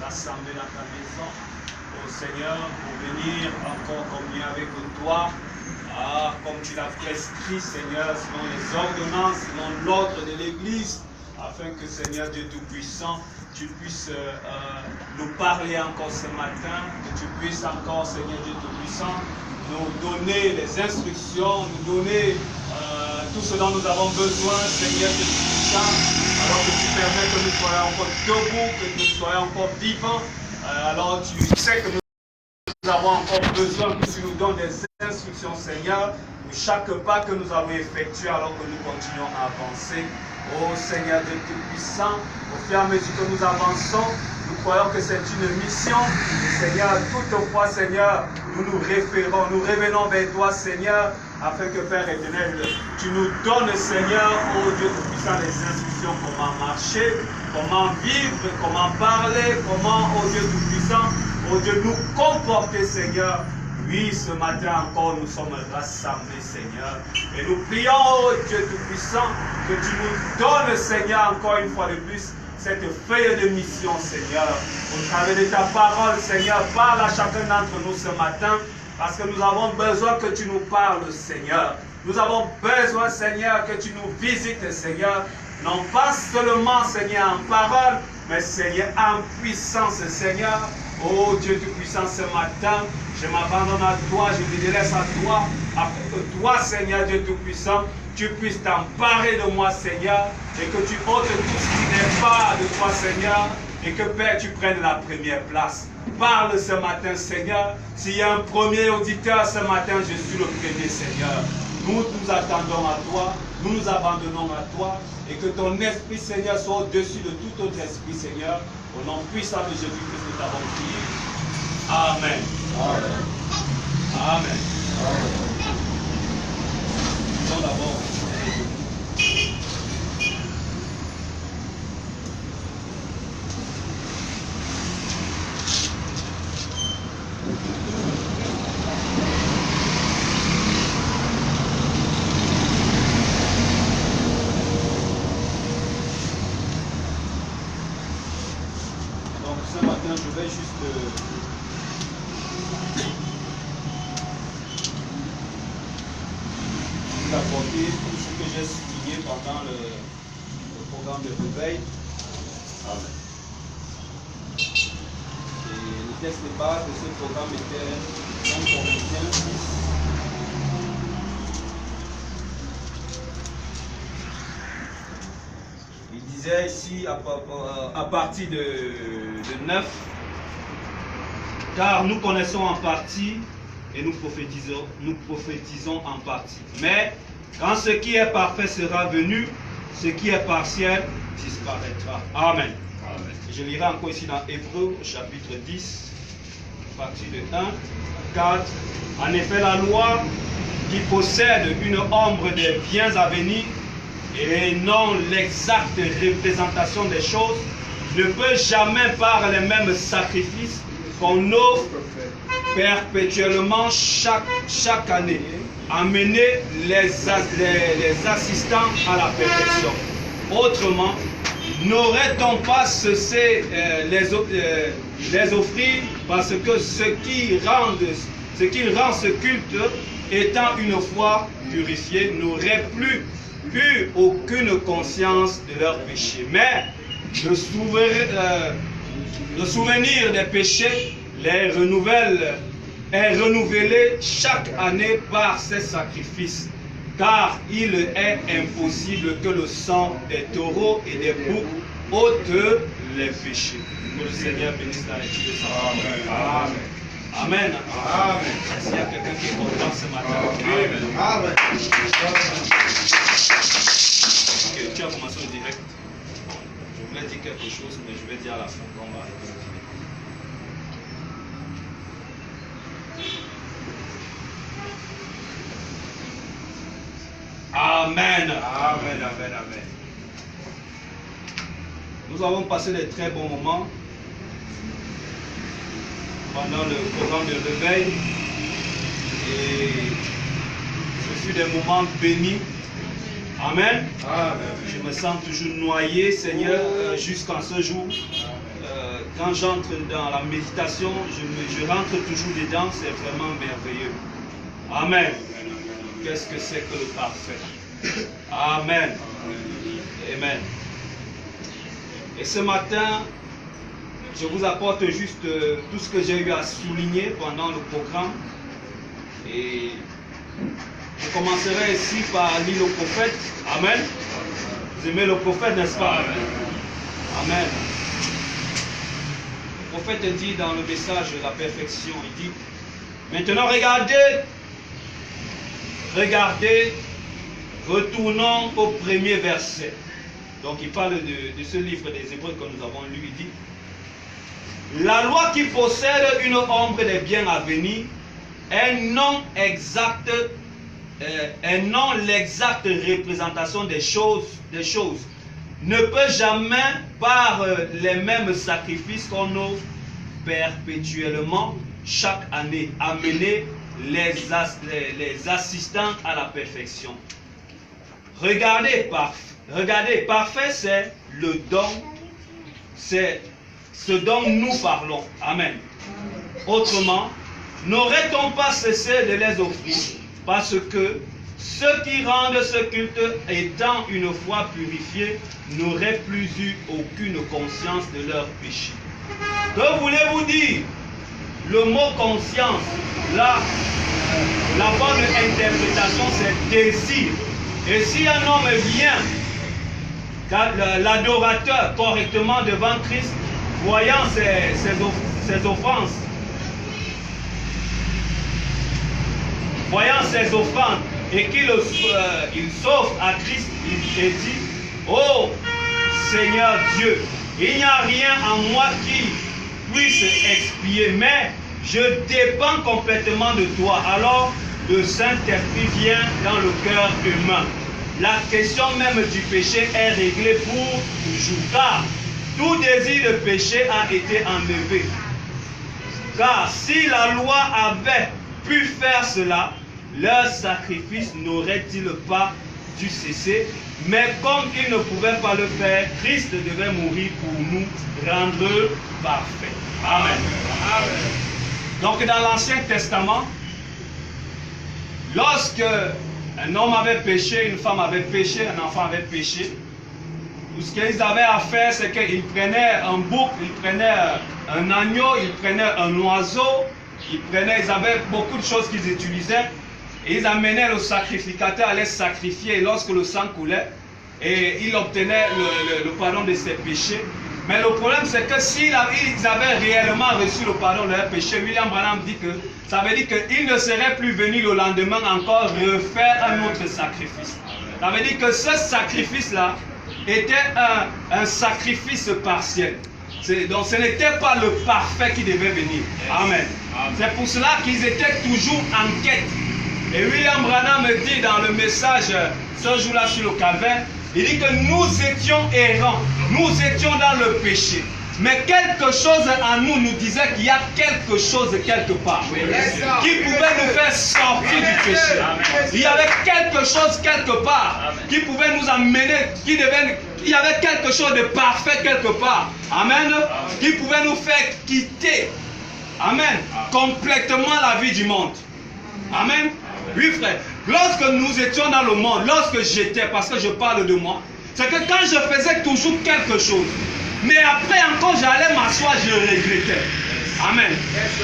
Rassemblés dans ta maison, au Seigneur, pour venir encore communier avec toi, comme tu l'as prescrit, Seigneur, selon les ordonnances, selon l'ordre de l'Église, afin que, Seigneur Dieu Tout-Puissant, tu puisses nous parler encore ce matin, que tu puisses encore, Seigneur Dieu Tout-Puissant, nous donner les instructions, nous donner tout ce dont nous avons besoin, Seigneur Dieu Tout-Puissant, alors que tu permets que nous soyons encore debout, que nous soyons encore vivants, alors tu sais que nous avons encore besoin que tu nous donnes des instructions, Seigneur, pour chaque pas que nous avons effectué alors que nous continuons à avancer. Oh Seigneur Dieu Tout-Puissant, au fur et à mesure que nous avançons, nous croyons que c'est une mission. Et Seigneur, toutefois, Seigneur, nous nous référons, nous revenons vers toi, Seigneur, afin que, Père éternel, tu nous donnes, Seigneur, oh Dieu Tout-Puissant, les instructions, comment marcher, comment vivre, comment parler, comment, oh Dieu Tout-Puissant, oh Dieu, nous comporter, Seigneur. Oui, ce matin encore, nous sommes rassemblés, Seigneur. Et nous prions, oh Dieu Tout-Puissant, que tu nous donnes, Seigneur, encore une fois de plus, cette feuille de mission, Seigneur. Au travers de ta parole, Seigneur, parle à chacun d'entre nous ce matin, parce que nous avons besoin que tu nous parles, Seigneur. Nous avons besoin, Seigneur, que tu nous visites, Seigneur. Non pas seulement, Seigneur, en parole, mais, Seigneur, en puissance, Seigneur. Oh Dieu Tout-Puissant, ce matin, je m'abandonne à toi, je me délaisse à toi, afin que toi, Seigneur Dieu Tout-Puissant, tu puisses t'emparer de moi, Seigneur, et que tu ôtes tout ce qui n'est pas de toi, Seigneur, et que, Père, tu prennes la première place. Parle ce matin, Seigneur. S'il y a un premier auditeur ce matin, je suis le premier, Seigneur. Nous nous attendons à toi, nous nous abandonnons à toi, et que ton esprit, Seigneur, soit au-dessus de tout autre esprit, Seigneur. Au nom puissant de Jésus-Christ, nous t'avons prié. Amen. Amen. Amen. Disons d'abord. Ce matin, je vais juste vous apporter tout ce que j'ai souligné pendant le programme de réveil. Amen. Et le texte de base de ce programme était 1 Corinthiens 6. Il disait ici à partir de 9, car nous connaissons en partie et nous prophétisons en partie. Mais quand ce qui est parfait sera venu, ce qui est partiel disparaîtra. Amen. Amen. Je lirai encore ici dans Hébreux, chapitre 10, à partir de 1, 4. En effet, la loi qui possède une ombre des biens à venir et non l'exacte représentation des choses ne peut jamais par les mêmes sacrifices qu'on offre perpétuellement chaque année amener les assistants à la perfection. Autrement, n'aurait-on pas cessé les offrir parce que ce qui rend ce culte étant une fois purifié n'aurait plus eu aucune conscience de leurs péchés. Mais le souvenir des péchés est renouvelé chaque année par ces sacrifices, car il est impossible que le sang des taureaux et des boucs ôte les péchés. Que le Seigneur bénisse la lecture de sa parole. Amen. Amen. Amen. Est-ce qu'il y a quelqu'un qui est content ce matin? Amen. Amen. Okay, tu as commencé au direct. Je voulais dire quelque chose, mais je vais dire à la fin qu'on va continuer. Amen. Amen, amen, amen. Nous avons passé de très bons moments pendant le programme de réveil et ce fut des moments bénis. Amen. Amen. Je me sens toujours noyé, Seigneur, jusqu'en ce jour. Quand j'entre dans la méditation, je rentre toujours dedans, c'est vraiment merveilleux. Amen. Qu'est-ce que c'est que le parfait? Amen. Amen. Et ce matin, je vous apporte juste tout ce que j'ai eu à souligner pendant le programme. Et je commencerai ici par lire le prophète. Amen. Vous aimez le prophète, n'est-ce pas? Amen. Amen. Le prophète dit dans le message de la perfection, il dit, maintenant regardez, retournons au premier verset. Donc il parle de ce livre des Hébreux que nous avons lu. Il dit, la loi qui possède une ombre des biens à venir est non l'exacte représentation des choses, ne peut jamais par les mêmes sacrifices qu'on offre perpétuellement chaque année amener les assistants à la perfection. Regardez, parfait, c'est le don, c'est ce dont nous parlons. Amen. Autrement, n'aurait-on pas cessé de les offrir parce que ceux qui rendent ce culte étant une fois purifiés n'auraient plus eu aucune conscience de leur péché. Que voulez-vous dire? Le mot conscience, là, la bonne interprétation, c'est désir. Et si un homme vient, l'adorateur, correctement devant Christ, voyant ses offrandes, et qu'il s'offre à Christ, il dit, oh Seigneur Dieu, il n'y a rien en moi qui puisse expier, mais je dépends complètement de toi. Alors le Saint-Esprit vient dans le cœur humain. La question même du péché est réglée pour toujours, car tout désir de péché a été enlevé. Car si la loi avait pu faire cela, leur sacrifice n'aurait-il pas dû cesser? Mais comme il ne pouvait pas le faire, Christ devait mourir pour nous rendre parfaits. Amen. Amen. Donc dans l'Ancien Testament, lorsque Un homme avait péché, une femme avait péché, un enfant avait péché. Tout ce qu'ils avaient à faire, c'est qu'ils prenaient un bouc, ils prenaient un agneau, ils prenaient un oiseau, ils avaient beaucoup de choses qu'ils utilisaient. Et ils amenaient le sacrificateur à les sacrifier. Et lorsque le sang coulait, et il obtenait le pardon de ses péchés. Mais le problème, c'est que s'ils avaient réellement reçu le pardon de leurs péchés, William Branham dit que ça veut dire qu'ils ne seraient plus venus le lendemain encore refaire un autre sacrifice. Ça veut dire que ce sacrifice-là était un sacrifice partiel. Donc ce n'était pas le parfait qui devait venir. Amen. C'est pour cela qu'ils étaient toujours en quête. Et William Branham dit dans le message ce jour-là sur le calvaire, il dit que nous étions errants, nous étions dans le péché. Mais quelque chose en nous nous disait qu'il y a quelque chose quelque part qui pouvait nous faire sortir du péché. Il y avait quelque chose quelque part qui pouvait nous amener, il y avait quelque chose de parfait quelque part. Amen. Qui pouvait nous faire quitter, amen, complètement la vie du monde. Amen. Oui frère, lorsque nous étions dans le monde, lorsque j'étais, parce que je parle de moi, c'est que quand je faisais toujours quelque chose, mais après encore j'allais m'asseoir, je regrettais. Amen.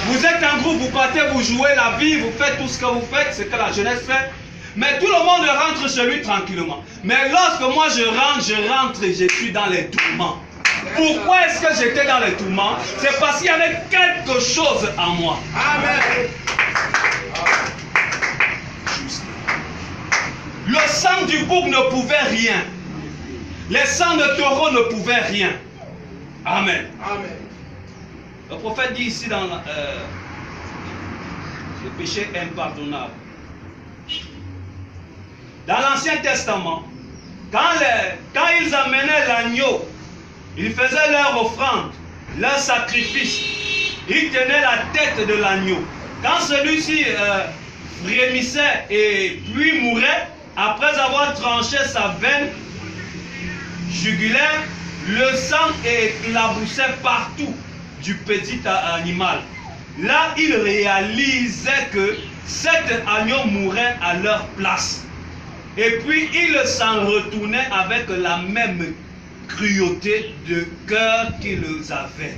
Vous êtes un groupe, vous partez, vous jouez la vie, vous faites tout ce que vous faites, ce que la jeunesse fait. Mais tout le monde rentre chez lui tranquillement. Mais lorsque moi je rentre et je suis dans les tourments. Pourquoi est-ce que j'étais dans les tourments? C'est parce qu'il y avait quelque chose en moi. Amen. Le sang du bouc ne pouvait rien. Les sangs de taureau ne pouvaient rien. Amen. Amen. Le prophète dit ici dans le péché impardonnable. Dans l'Ancien Testament, quand ils amenaient l'agneau, ils faisaient leur offrande, leur sacrifice. Ils tenaient la tête de l'agneau. Quand celui-ci frémissait et puis mourait, après avoir tranché sa veine jugulaire, le sang éclaboussait partout du petit animal. Là, ils réalisaient que cet agneau mourait à leur place. Et puis, ils s'en retournaient avec la même cruauté de cœur qu'ils avaient.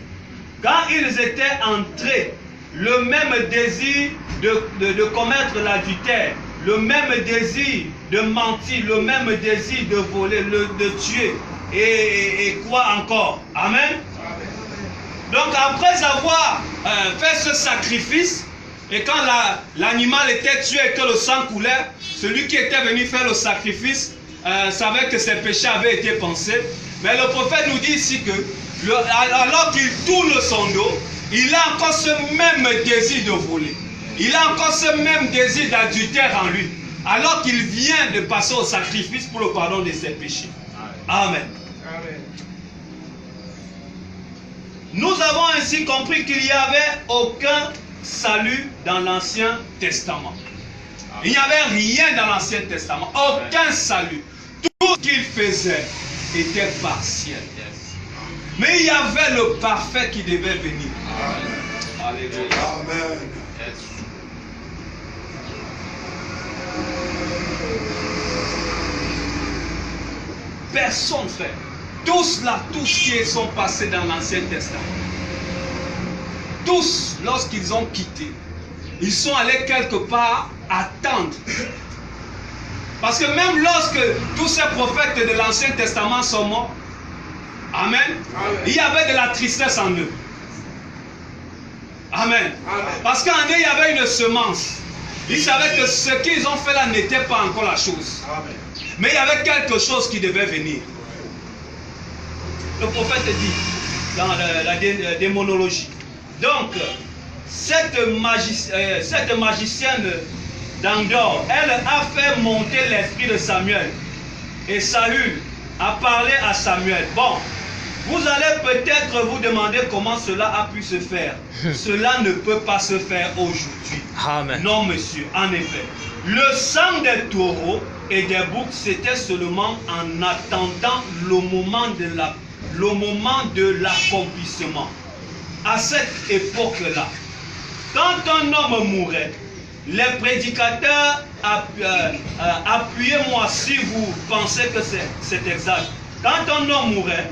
Quand ils étaient entrés, le même désir de commettre l'adultère, le même désir de mentir, le même désir de voler, de tuer, et quoi encore? Amen. Donc après avoir fait ce sacrifice, et quand l'animal était tué et que le sang coulait, celui qui était venu faire le sacrifice savait que ses péchés avaient été pensés. Mais le prophète nous dit ici que alors qu'il tourne son dos, il a encore ce même désir de voler. Il a encore ce même désir d'adultère en lui. Alors qu'il vient de passer au sacrifice pour le pardon de ses péchés. Amen. Amen. Nous avons ainsi compris qu'il n'y avait aucun salut dans l'Ancien Testament. Il n'y avait rien dans l'Ancien Testament. Aucun salut. Tout ce qu'il faisait était partiel. Mais il y avait le parfait qui devait venir. Amen. Alléluia. Amen. Personne, frère. Tous là, tous qui sont passés dans l'Ancien Testament, tous, lorsqu'ils ont quitté, ils sont allés quelque part attendre. Parce que même lorsque tous ces prophètes de l'Ancien Testament sont morts, amen, il y avait de la tristesse en eux. Amen. Parce qu'en eux, il y avait une semence. Ils savaient que ce qu'ils ont fait là n'était pas encore la chose. Amen. Mais il y avait quelque chose qui devait venir. Le prophète dit dans la démonologie. Donc, cette magicienne d'Endor, elle a fait monter l'esprit de Samuel. Et Saül a parlé à Samuel. Bon, vous allez peut-être vous demander comment cela a pu se faire. Cela ne peut pas se faire aujourd'hui. Amen. Non, monsieur, en effet. Le sang des taureaux et des boucs, c'était seulement en attendant le moment de l'accomplissement. À cette époque-là, quand un homme mourait, les prédicateurs, appuyez-moi si vous pensez que c'est exact. Quand un homme mourait,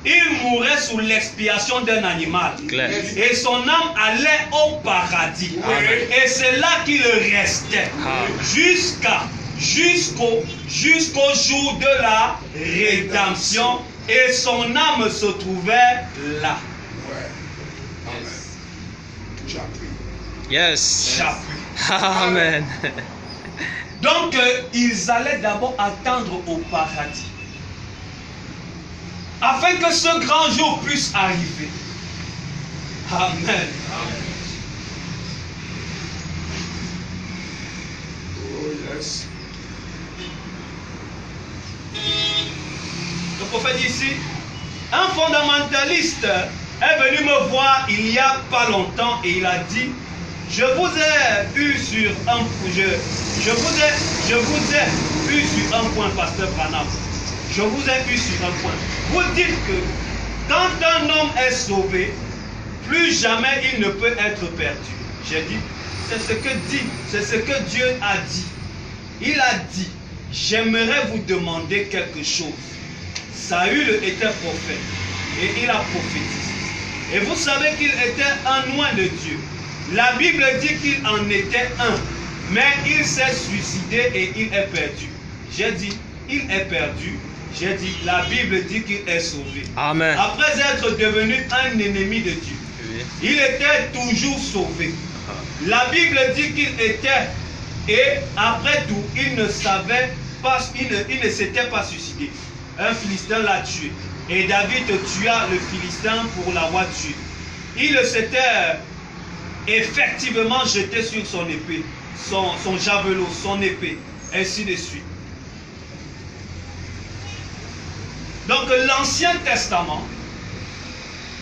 il mourait sous l'expiation d'un animal. Claire. Et son âme allait au paradis. Amen. Et c'est là qu'il restait. Jusqu'au jour de la rédemption. Et son âme se trouvait là. Yes. Chapitre. Amen. Donc, ils allaient d'abord attendre au paradis. Afin que ce grand jour puisse arriver. Amen. Oh, yes. Le prophète dit ici, un fondamentaliste est venu me voir il n'y a pas longtemps et il a dit, je vous ai eu sur un point, pasteur Branham. Je vous ai eu sur un point. Vous dites que quand un homme est sauvé, plus jamais il ne peut être perdu. J'ai dit, c'est ce que Dieu a dit. Il a dit, j'aimerais vous demander quelque chose. Saül était prophète et il a prophétisé. Et vous savez qu'il était un loin de Dieu. La Bible dit qu'il en était un, mais il s'est suicidé et il est perdu. J'ai dit, il est perdu. J'ai dit, la Bible dit qu'il est sauvé. Amen. Après être devenu un ennemi de Dieu, Oui. il était toujours sauvé. La Bible dit qu'il était, et après tout, il ne savait pas, il ne s'était pas suicidé. Un Philistin l'a tué. Et David tua le Philistin pour l'avoir tué. Il s'était effectivement jeté sur son épée, son javelot, son épée, ainsi de suite. Donc l'Ancien Testament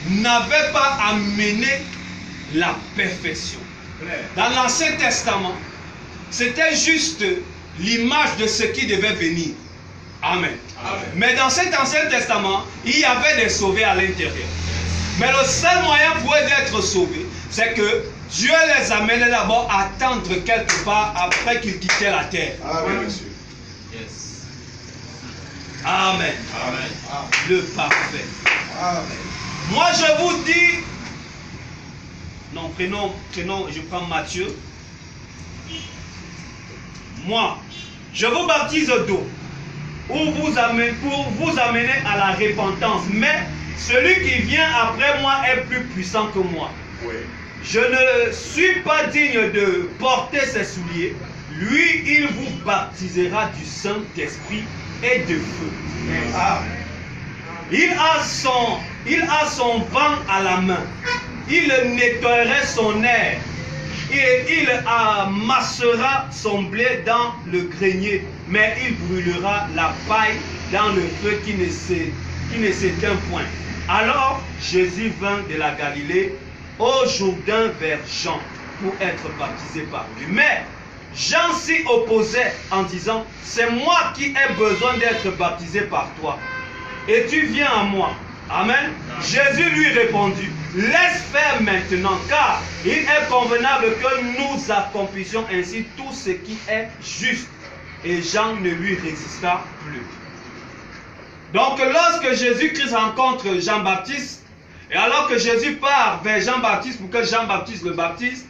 n'avait pas amené la perfection. Dans l'Ancien Testament, c'était juste l'image de ce qui devait venir. Amen. Amen. Mais dans cet Ancien Testament, il y avait des sauvés à l'intérieur. Mais le seul moyen pour eux d'être sauvés, c'est que Dieu les amenait d'abord à attendre quelque part après qu'ils quittaient la terre. Amen, monsieur. Yes. Amen. Amen. Le parfait. Amen. Moi je vous dis, non, prenons, je prends Matthieu. Moi, je vous baptise d'eau pour vous amener à la repentance. Mais celui qui vient après moi est plus puissant que moi. Oui. Je ne suis pas digne de porter ses souliers. Lui, il vous baptisera du Saint-Esprit et de feu. Amen. Il a son vent à la main. Il nettoierait son air. Et il amassera son blé dans le grenier. Mais il brûlera la paille dans le feu qui ne s'éteint point. Alors Jésus vint de la Galilée au Jourdain vers Jean pour être baptisé par lui. Mais Jean s'y opposait en disant, c'est moi qui ai besoin d'être baptisé par toi. Et tu viens à moi. Amen. Jésus lui répondit, laisse faire maintenant, car il est convenable que nous accomplissions ainsi tout ce qui est juste. Et Jean ne lui résista plus. Donc lorsque Jésus-Christ rencontre Jean-Baptiste, et alors que Jésus part vers Jean-Baptiste pour que Jean-Baptiste le baptise,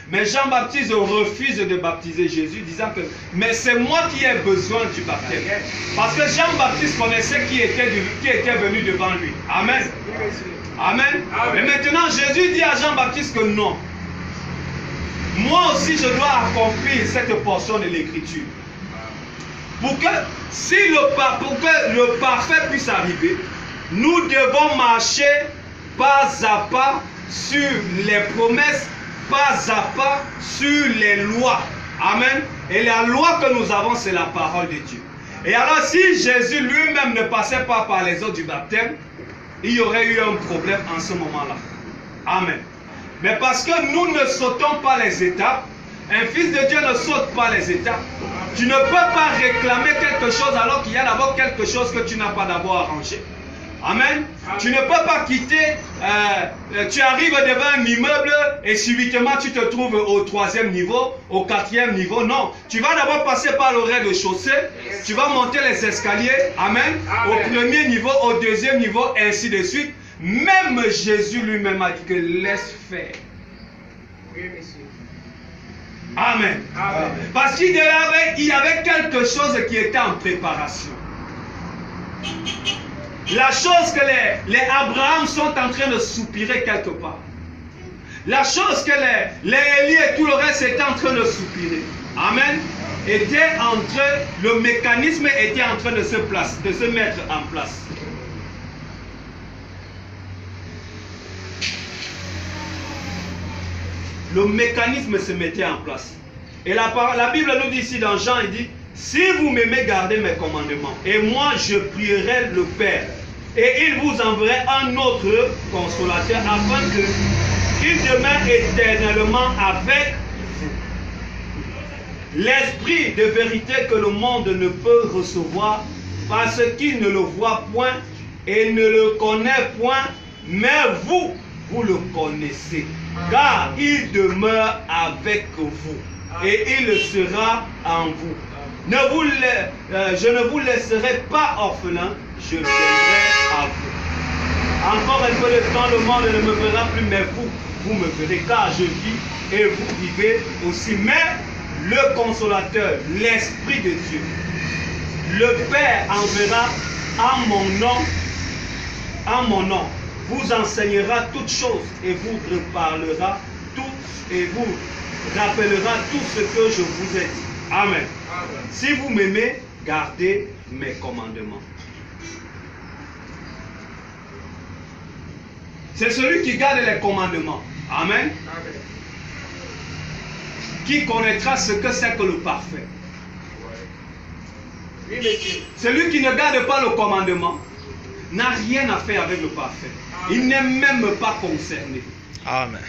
mais Jean-Baptiste refuse de baptiser Jésus, disant que mais c'est moi qui ai besoin du baptême. Parce que Jean-Baptiste connaissait qui était venu devant lui. Amen. Amen. Et maintenant Jésus dit à Jean-Baptiste que non. Moi aussi je dois accomplir cette portion de l'écriture. Pour que le parfait puisse arriver, nous devons marcher pas à pas sur les promesses, pas à pas sur les lois. Amen. Et la loi que nous avons, c'est la parole de Dieu. Et alors, si Jésus lui-même ne passait pas par les eaux du baptême, il y aurait eu un problème en ce moment-là. Amen. Mais parce que nous ne sautons pas les étapes, un fils de Dieu ne saute pas les étapes. Tu ne peux pas réclamer quelque chose alors qu'il y a d'abord quelque chose que tu n'as pas d'abord arrangé. Amen. Tu ne peux pas quitter, tu arrives devant un immeuble et subitement tu te trouves au 3e niveau, au 4e niveau. Non, tu vas d'abord passer par le rez-de-chaussée, tu vas monter les escaliers. Amen. Au 1er niveau, au 2e niveau, ainsi de suite. Même Jésus lui-même a dit que laisse faire. Oui, monsieur. Amen. Amen. Parce qu'il y avait quelque chose qui était en préparation. La chose que les Abraham sont en train de soupirer quelque part. La chose que les Élie et tout le reste étaient en train de soupirer. Amen. Le mécanisme était en train de se mettre en place. Le mécanisme se mettait en place. Et la Bible nous dit ici dans Jean, il dit, si vous m'aimez, gardez mes commandements. Et moi, je prierai le Père. Et il vous enverra un autre consolateur afin qu'il demeure éternellement avec vous. L'esprit de vérité que le monde ne peut recevoir parce qu'il ne le voit point et ne le connaît point, mais vous le connaissez. Car il demeure avec vous et il sera en vous. Je ne vous laisserai pas orphelin, je viendrai à vous. Encore un peu de temps, le monde ne me verra plus, mais vous me verrez, car je vis et vous vivez aussi. Mais le consolateur, l'Esprit de Dieu, le Père enverra en mon nom, vous enseignera toutes choses et vous reparlera tout et vous rappellera tout ce que je vous ai dit. Amen. Si vous m'aimez, gardez mes commandements. C'est celui qui garde les commandements. Amen. Qui connaîtra ce que c'est que le parfait. Oui, monsieur. Celui qui ne garde pas le commandement n'a rien à faire avec le parfait. Il n'est même pas concerné. Amen.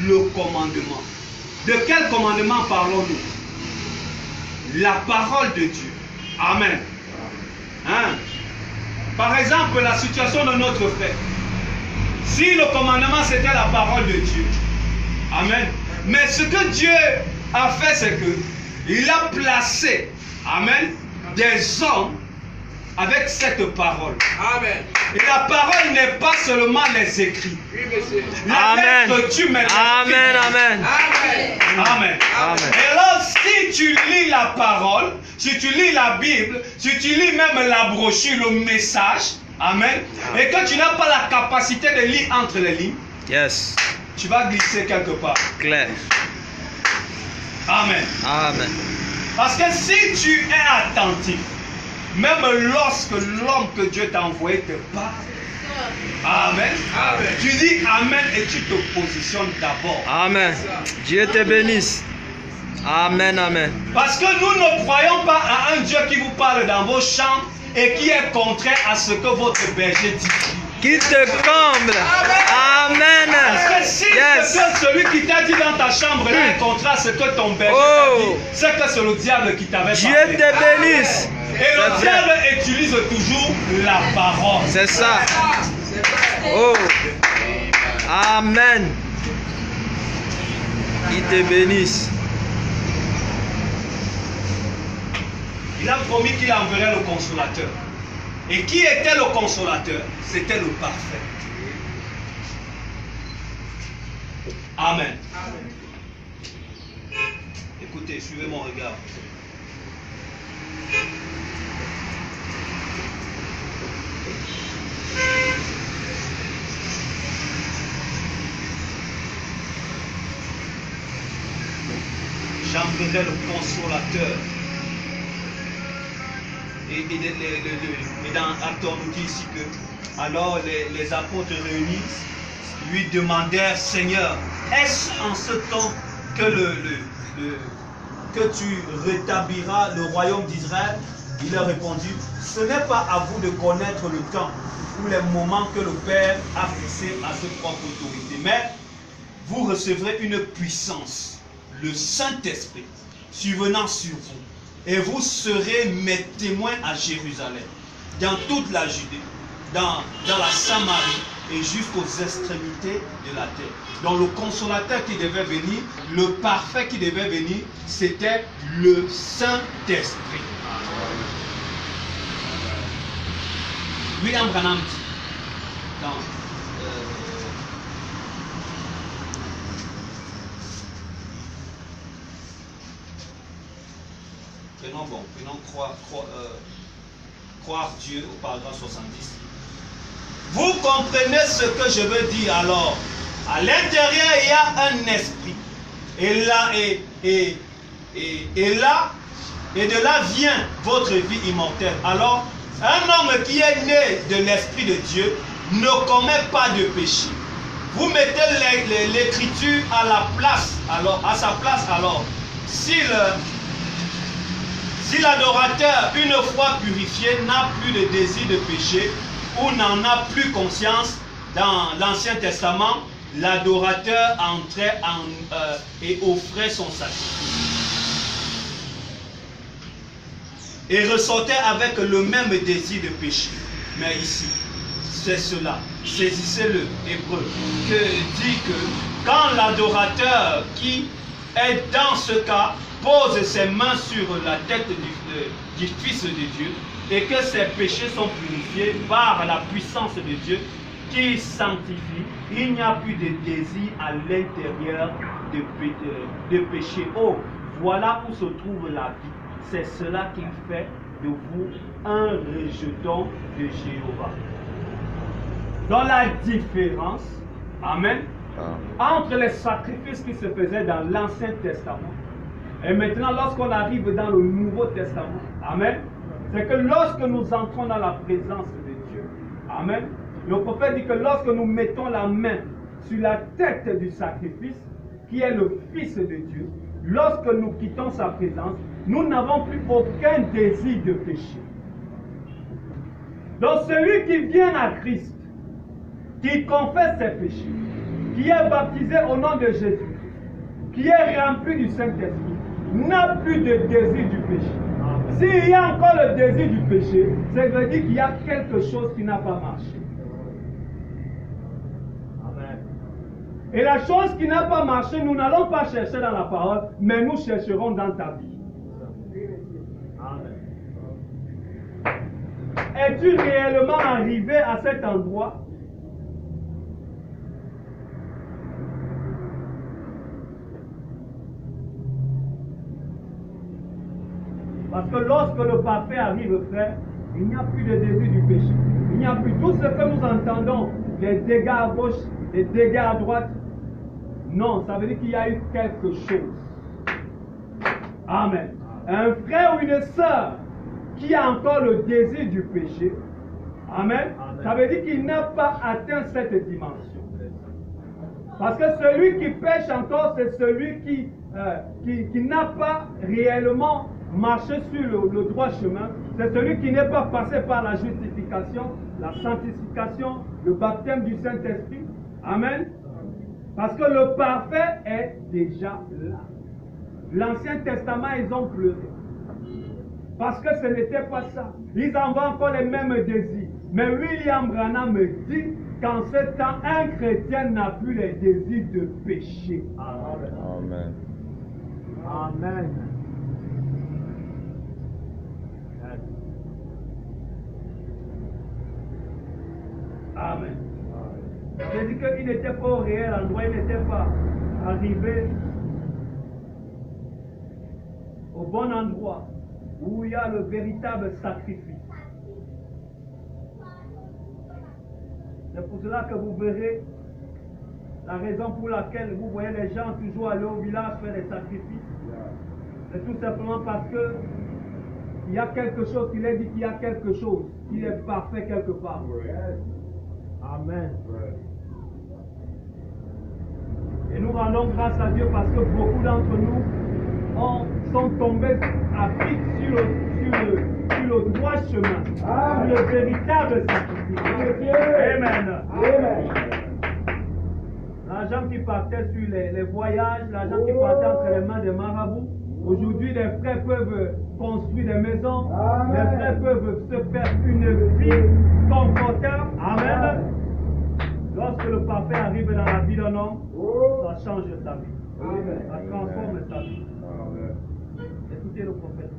Le commandement. De quel commandement parlons-nous? La parole de Dieu. Amen. Hein? Par exemple, la situation de notre frère. Si le commandement c'était la parole de Dieu. Amen. Mais ce que Dieu a fait, c'est que il a placé, amen, des hommes avec cette parole. Amen. Et la parole n'est pas seulement les écrits. Oui, monsieur. La Amen. lettre tue, mais Amen. Amen. Amen. Amen. Amen. Et alors, si tu lis la parole, si tu lis la Bible, si tu lis même la brochure, le message, amen, et que tu n'as pas la capacité de lire entre les lignes, Yes. tu vas glisser quelque part. Clair. Amen. Amen. Parce que si tu es attentif, même lorsque l'homme que Dieu t'a envoyé te parle, amen, Amen. tu dis amen et tu te positionnes d'abord. Amen. Dieu te bénisse. Amen. Amen. Parce que nous ne croyons pas à un Dieu qui vous parle dans vos chambres et qui est contraire à ce que votre berger dit. Qui te comble. Amen. Parce que si Yes. celui qui t'a dit dans ta chambre là est contraire à ce que ton berger Oh. t'a dit, c'est que c'est le diable qui t'avait Dieu parlé. te bénisse. Et le C'est diable vrai. utilise toujours la parole. C'est ça. C'est vrai. Oh. Amen. Qui te bénisse. Il a promis qu'il enverrait le consolateur. Et qui était le consolateur? C'était le parfait. Amen. Écoutez, suivez mon regard. J'enverrai le consolateur. Et dans Actes, on nous dit ici que alors les apôtres réunissent, lui demandèrent, Seigneur, est-ce en ce temps que, que tu rétabliras le royaume d'Israël? Il leur répondit, ce n'est pas à vous de connaître le temps ou les moments que le Père a fixé à sa propre autorité, mais vous recevrez une puissance, le Saint-Esprit, survenant sur vous. et vous serez mes témoins à Jérusalem, dans toute la Judée, dans la Samarie et jusqu'aux extrémités de la terre. Donc le consolateur qui devait venir, le parfait qui devait venir, c'était le Saint-Esprit. William Branham dit dans prenons croire Dieu au paragraphe 70. Vous comprenez ce que je veux dire alors. À l'intérieur, il y a un esprit. Et de là vient votre vie immortelle. Alors, un homme qui est né de l'Esprit de Dieu ne commet pas de péché. Vous mettez l'écriture à la place, alors, à sa place alors. Si l'adorateur, une fois purifié, n'a plus de désir de péché ou n'en a plus conscience, dans l'Ancien Testament, l'adorateur entrait et offrait son sacrifice. Et ressortait avec le même désir de péché. Mais ici, c'est cela. Saisissez-le, Hébreu, que dit que quand l'adorateur qui est dans ce cas pose ses mains sur la tête du Fils de Dieu et que ses péchés sont purifiés par la puissance de Dieu qui sanctifie, il n'y a plus de désir à l'intérieur de péché. Oh, voilà où se trouve la vie. C'est cela qui fait de vous un rejeton de Jéhovah. Dans la différence, amen, entre les sacrifices qui se faisaient dans l'Ancien Testament et maintenant lorsqu'on arrive dans le Nouveau Testament, amen, c'est que lorsque nous entrons dans la présence de Dieu, amen, le prophète dit que lorsque nous mettons la main sur la tête du sacrifice, qui est le Fils de Dieu, lorsque nous quittons sa présence, nous n'avons plus aucun désir de péché. Donc celui qui vient à Christ, qui confesse ses péchés, qui est baptisé au nom de Jésus, qui est rempli du Saint-Esprit, n'a plus de désir du péché. S'il y a encore le désir du péché, ça veut dire qu'il y a quelque chose qui n'a pas marché. Amen. Et la chose qui n'a pas marché, nous n'allons pas chercher dans la parole, mais nous chercherons dans ta vie. Amen. Es-tu réellement arrivé à cet endroit? Parce que lorsque le parfait arrive, frère, il n'y a plus de désir du péché. Il n'y a plus tout ce que nous entendons, des dégâts à gauche, des dégâts à droite. Non, ça veut dire qu'il y a eu quelque chose. Amen. Un frère ou une sœur qui a encore le désir du péché, amen, ça veut dire qu'il n'a pas atteint cette dimension. Parce que celui qui pêche encore, c'est celui qui n'a pas réellement marché sur le droit chemin. C'est celui qui n'est pas passé par la justification, la sanctification, le baptême du Saint-Esprit. Amen. Parce que le parfait est déjà là. L'Ancien Testament, ils ont pleuré. Parce que ce n'était pas ça. Ils avaient encore les mêmes désirs. Mais William Branham me dit qu'en ce temps, un chrétien n'a plus les désirs de péché. Amen. Amen. Amen. J'ai dit qu'il n'était pas au réel endroit, il n'était pas arrivé au bon endroit où il y a le véritable sacrifice. C'est pour cela que vous verrez la raison pour laquelle vous voyez les gens toujours aller au village faire des sacrifices. C'est tout simplement parce que il y a quelque chose, il est dit qu'il y a quelque chose qui est parfait quelque part. Amen. Et nous rendons grâce à Dieu parce que beaucoup d'entre nous sont tombés à pic sur le droit chemin, sur le véritable sacrifice. Amen. Amen. L'argent qui partait sur les voyages, l'argent qui partait entre les mains des marabouts, Aujourd'hui, les frères peuvent construire des maisons. Les frères peuvent se faire une vie confortable. Amen. Lorsque le parfait arrive dans la vie d'un homme, ça change sa vie. Ça transforme sa vie. Écoutez le prophète.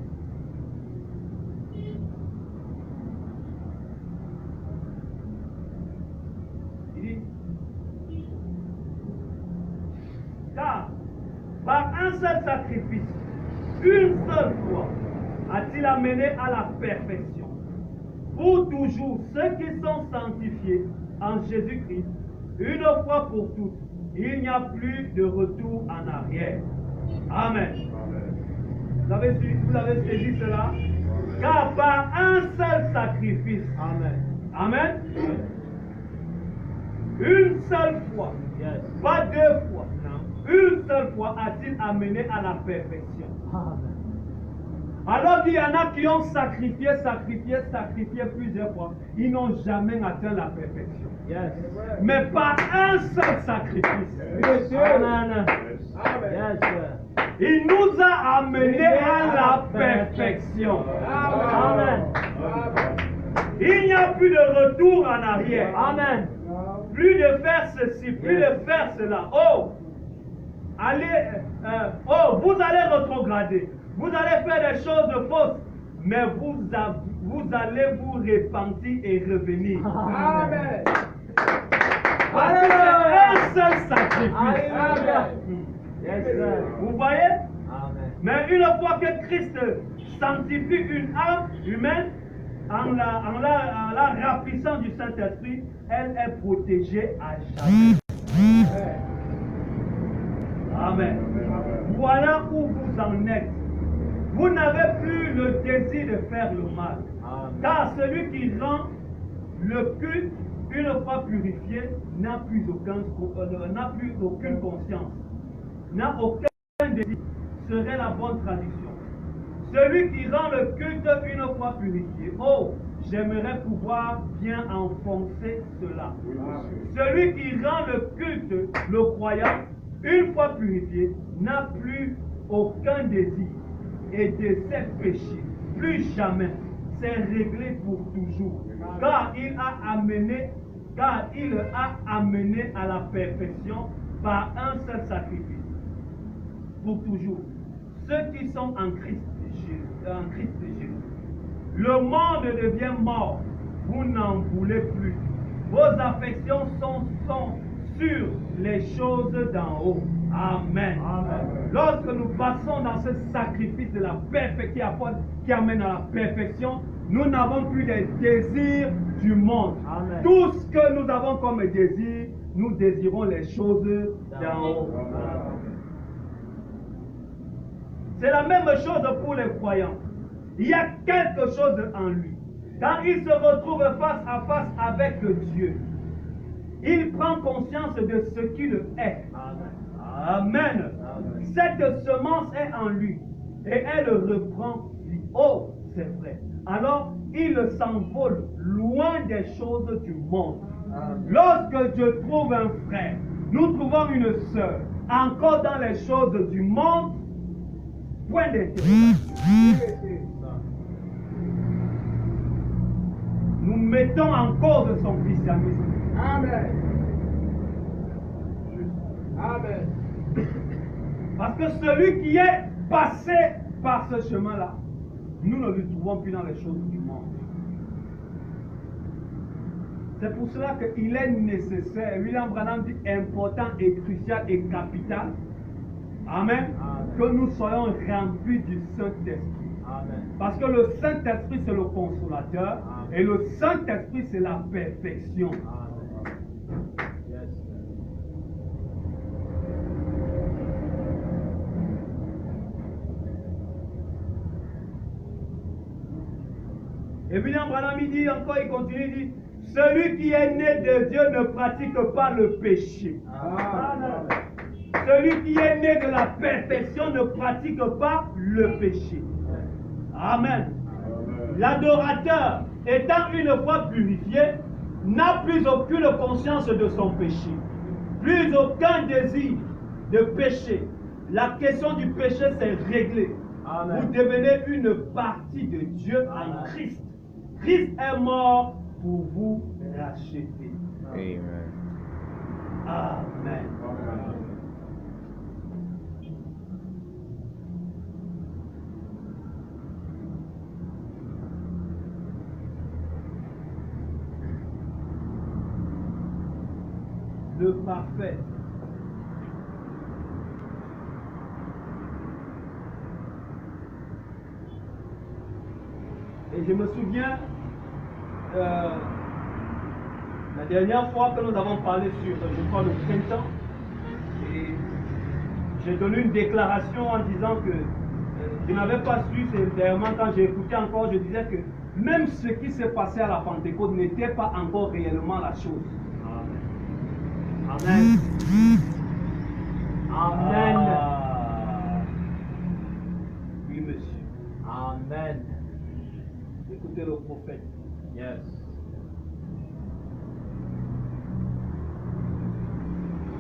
Il dit, car par un seul sacrifice, une seule fois, a-t-il amené à la perfection pour toujours ceux qui sont sanctifiés en Jésus-Christ, une fois pour toutes. Il n'y a plus de retour en arrière. Amen. Vous avez saisi cela? Car par un seul sacrifice, Amen. Une seule fois, pas deux fois, une seule fois a-t-il amené à la perfection. Alors qu'il y en a qui ont sacrifié plusieurs fois, ils n'ont jamais atteint la perfection. Mais par un seul sacrifice, il nous a amenés à la perfection. Amen. Il n'y a plus de retour en arrière. Amen. Plus de faire ceci, plus de faire cela. Oh, vous allez rétrograder. Vous allez faire des choses fausses, mais vous allez vous repentir et revenir. Amen. Parce que c'est un seul sacrifice. Vous voyez? Amen. Mais une fois que Christ sanctifie une âme humaine, en la remplissant du Saint-Esprit, elle est protégée à jamais. Amen. Voilà où vous en êtes. Vous n'avez plus le désir de faire le mal. Car celui qui rend le culte une fois purifié n'a plus aucune conscience, n'a aucun désir. Serait la bonne traduction. Celui qui rend le culte une fois purifié. Oh, j'aimerais pouvoir bien enfoncer cela. Celui qui rend le culte, le croyant, une fois purifié, n'a plus aucun désir. Et de ses péchés, plus jamais, c'est réglé pour toujours. Car il a amené à la perfection par un seul sacrifice. Pour toujours. Ceux qui sont en Christ Jésus. Le monde devient mort. Vous n'en voulez plus. Vos affections sont sur les choses d'en haut. Amen. Amen. Lorsque nous passons dans ce sacrifice de la perfection qui amène à la perfection, nous n'avons plus des désirs du monde. Amen. Tout ce que nous avons comme désir, nous désirons les choses d'en haut. C'est la même chose pour les croyants. Il y a quelque chose en lui. Quand il se retrouve face à face avec Dieu, il prend conscience de ce qu'il est. Amen. Cette semence est en lui. Et elle reprend. Oh, c'est vrai. Alors, il s'envole loin des choses du monde. Lorsque je trouve un frère, nous trouvons une sœur, encore dans les choses du monde, point d'interrogation. Nous mettons en cause son christianisme. Amen. Amen. Parce que celui qui est passé par ce chemin-là, nous ne le trouvons plus dans les choses du monde. C'est pour cela qu'il est nécessaire, William Branham dit important et crucial et capital, amen, que nous soyons remplis du Saint-Esprit. Parce que le Saint-Esprit c'est le consolateur et le Saint-Esprit c'est la perfection. Et William Branham dit encore, il continue, il dit, celui qui est né de Dieu ne pratique pas le péché. Celui qui est né de la perfection ne pratique pas le péché. Amen. L'adorateur, étant une fois purifié, n'a plus aucune conscience de son péché. Plus aucun désir de péché. la question du péché s'est réglée. Amen. Vous devenez une partie de Dieu en Christ. Christ est mort pour vous racheter. Amen. Amen. Le parfait. Et je me souviens, la dernière fois que nous avons parlé sur, je crois, le printemps, et j'ai donné une déclaration en disant que je n'avais pas su, c'est dernièrement quand j'ai écouté encore, je disais que même ce qui s'est passé à la Pentecôte n'était pas encore réellement la chose. Amen. Amen. Oui, monsieur. Amen. Écoutez le prophète. Yes.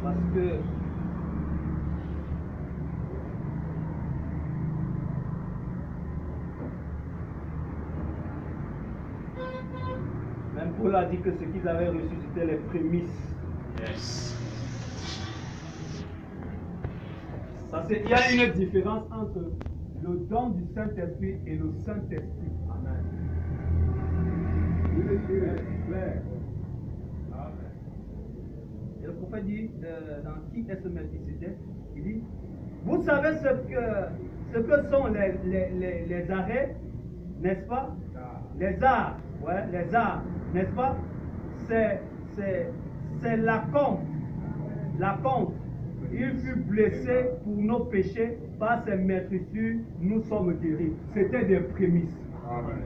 Parce que même Paul a dit que ce qu'ils avaient reçu, c'était les prémices. Yes. Il y a une différence entre le don du Saint-Esprit et le Saint-Esprit. Amen. Et le prophète dit, dans qui est ce Melchisédek, il dit, vous savez ce que sont les arrêts, n'est-ce pas? Les arts, ouais, les arts, n'est-ce pas? C'est la compte. La compte. Il fut blessé pour nos péchés, par ses meurtrissures, nous sommes guéris. C'était des prémices. Amen.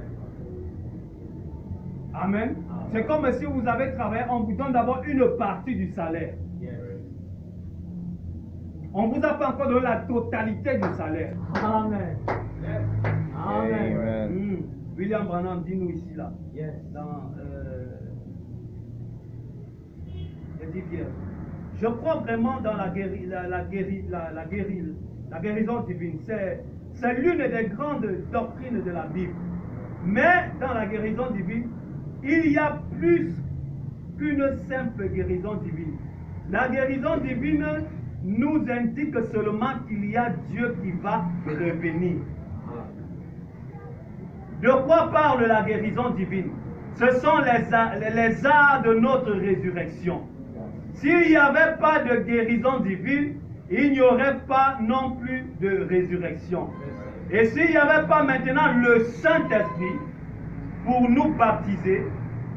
Amen. C'est comme si vous avez travaillé, on vous donne d'abord une partie du salaire. Yes. On ne vous a pas encore donné la totalité du salaire. Amen. Yes. Amen. Amen. William Branham dit nous ici là. Yes. Dans je dis bien. Je crois vraiment dans la guérison divine. C'est l'une des grandes doctrines de la Bible. Mais dans la guérison divine, il y a plus qu'une simple guérison divine. La guérison divine nous indique seulement qu'il y a Dieu qui va revenir. De quoi parle la guérison divine? Ce sont les arts de notre résurrection. S'il n'y avait pas de guérison divine, il n'y aurait pas non plus de résurrection. Et s'il n'y avait pas maintenant le Saint-Esprit pour nous baptiser,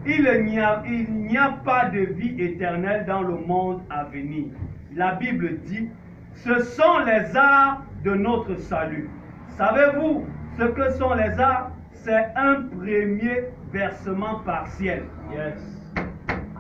il n'y a pas de vie éternelle dans le monde à venir. La Bible dit, ce sont les arts de notre salut. Savez-vous ce que sont les arts? C'est un premier versement partiel. Yes.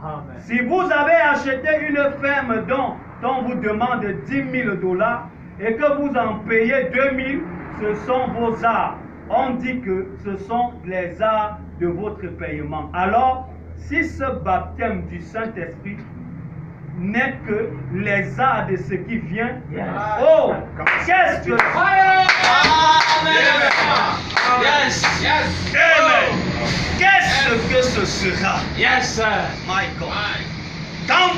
Amen. Si vous avez acheté une ferme dont on vous demande 10 000 $ et que vous en payez 2 000, ce sont vos arts. On dit que ce sont les arts de votre paiement. Alors, si ce baptême du Saint-Esprit n'est que les arts de ce qui vient, yes. Oh, qu'est-ce que... Amen. Yes. Yes. Amen. Qu'est-ce que ce sera? Yes, sir. My God. Quand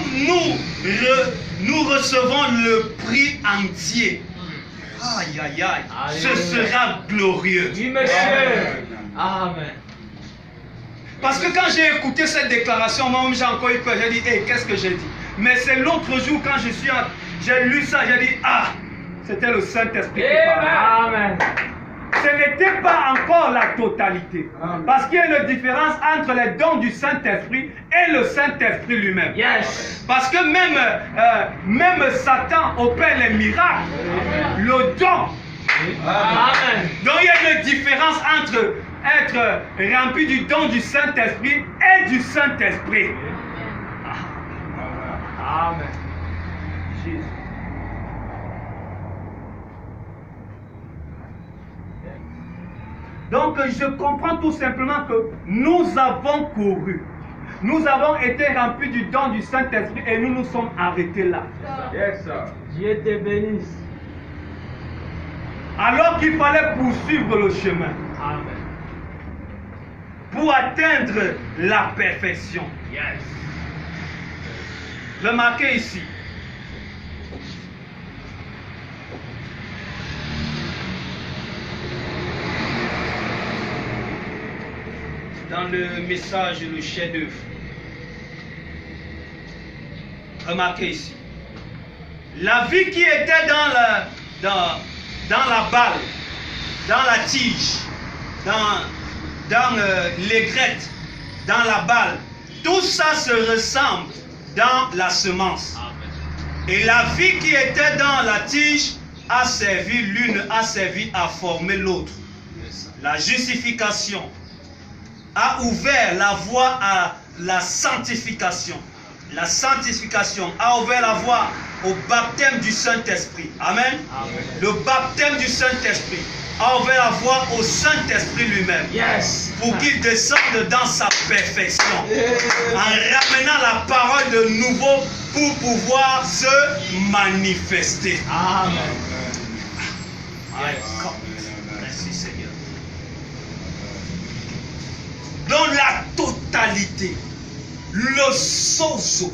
nous recevons le prix entier, aïe, aïe, aïe, ce sera glorieux. Oui, monsieur. Amen. Parce que quand j'ai écouté cette déclaration, moi-même j'ai encore eu peur. J'ai dit, hey, qu'est-ce que j'ai dit? Mais c'est l'autre jour quand j'ai lu ça, j'ai dit, ah, c'était le Saint-Esprit qui parlait. Amen. Ce n'était pas encore la totalité. Parce qu'il y a une différence entre les dons du Saint-Esprit et le Saint-Esprit lui-même. Yes. Parce que même Satan opère les miracles. Amen. Le don. Amen. Donc il y a une différence entre être rempli du don du Saint-Esprit et du Saint-Esprit. Amen. Jésus. Donc je comprends tout simplement que nous avons couru. Nous avons été remplis du don du Saint-Esprit et nous nous sommes arrêtés là. Yes, sir. Dieu te bénisse. alors qu'il fallait poursuivre le chemin Amen. pour atteindre la perfection. Yes. Remarquez ici. Dans le message, le chef-d'œuvre. Remarquez ici. La vie qui était dans la balle, dans la tige, dans l'aigrette, dans la balle, tout ça se ressemble dans la semence. Et la vie qui était dans la tige a servi, l'une a servi à former l'autre. La justification a ouvert la voie à la sanctification. La sanctification a ouvert la voie au baptême du Saint-Esprit. Amen. Amen. Le baptême du Saint-Esprit a ouvert la voie au Saint-Esprit lui-même. Yes. Pour qu'il descende dans sa perfection. En ramenant la parole de nouveau pour pouvoir se manifester. Amen. Merci Seigneur. Dans la totalité, le sozo.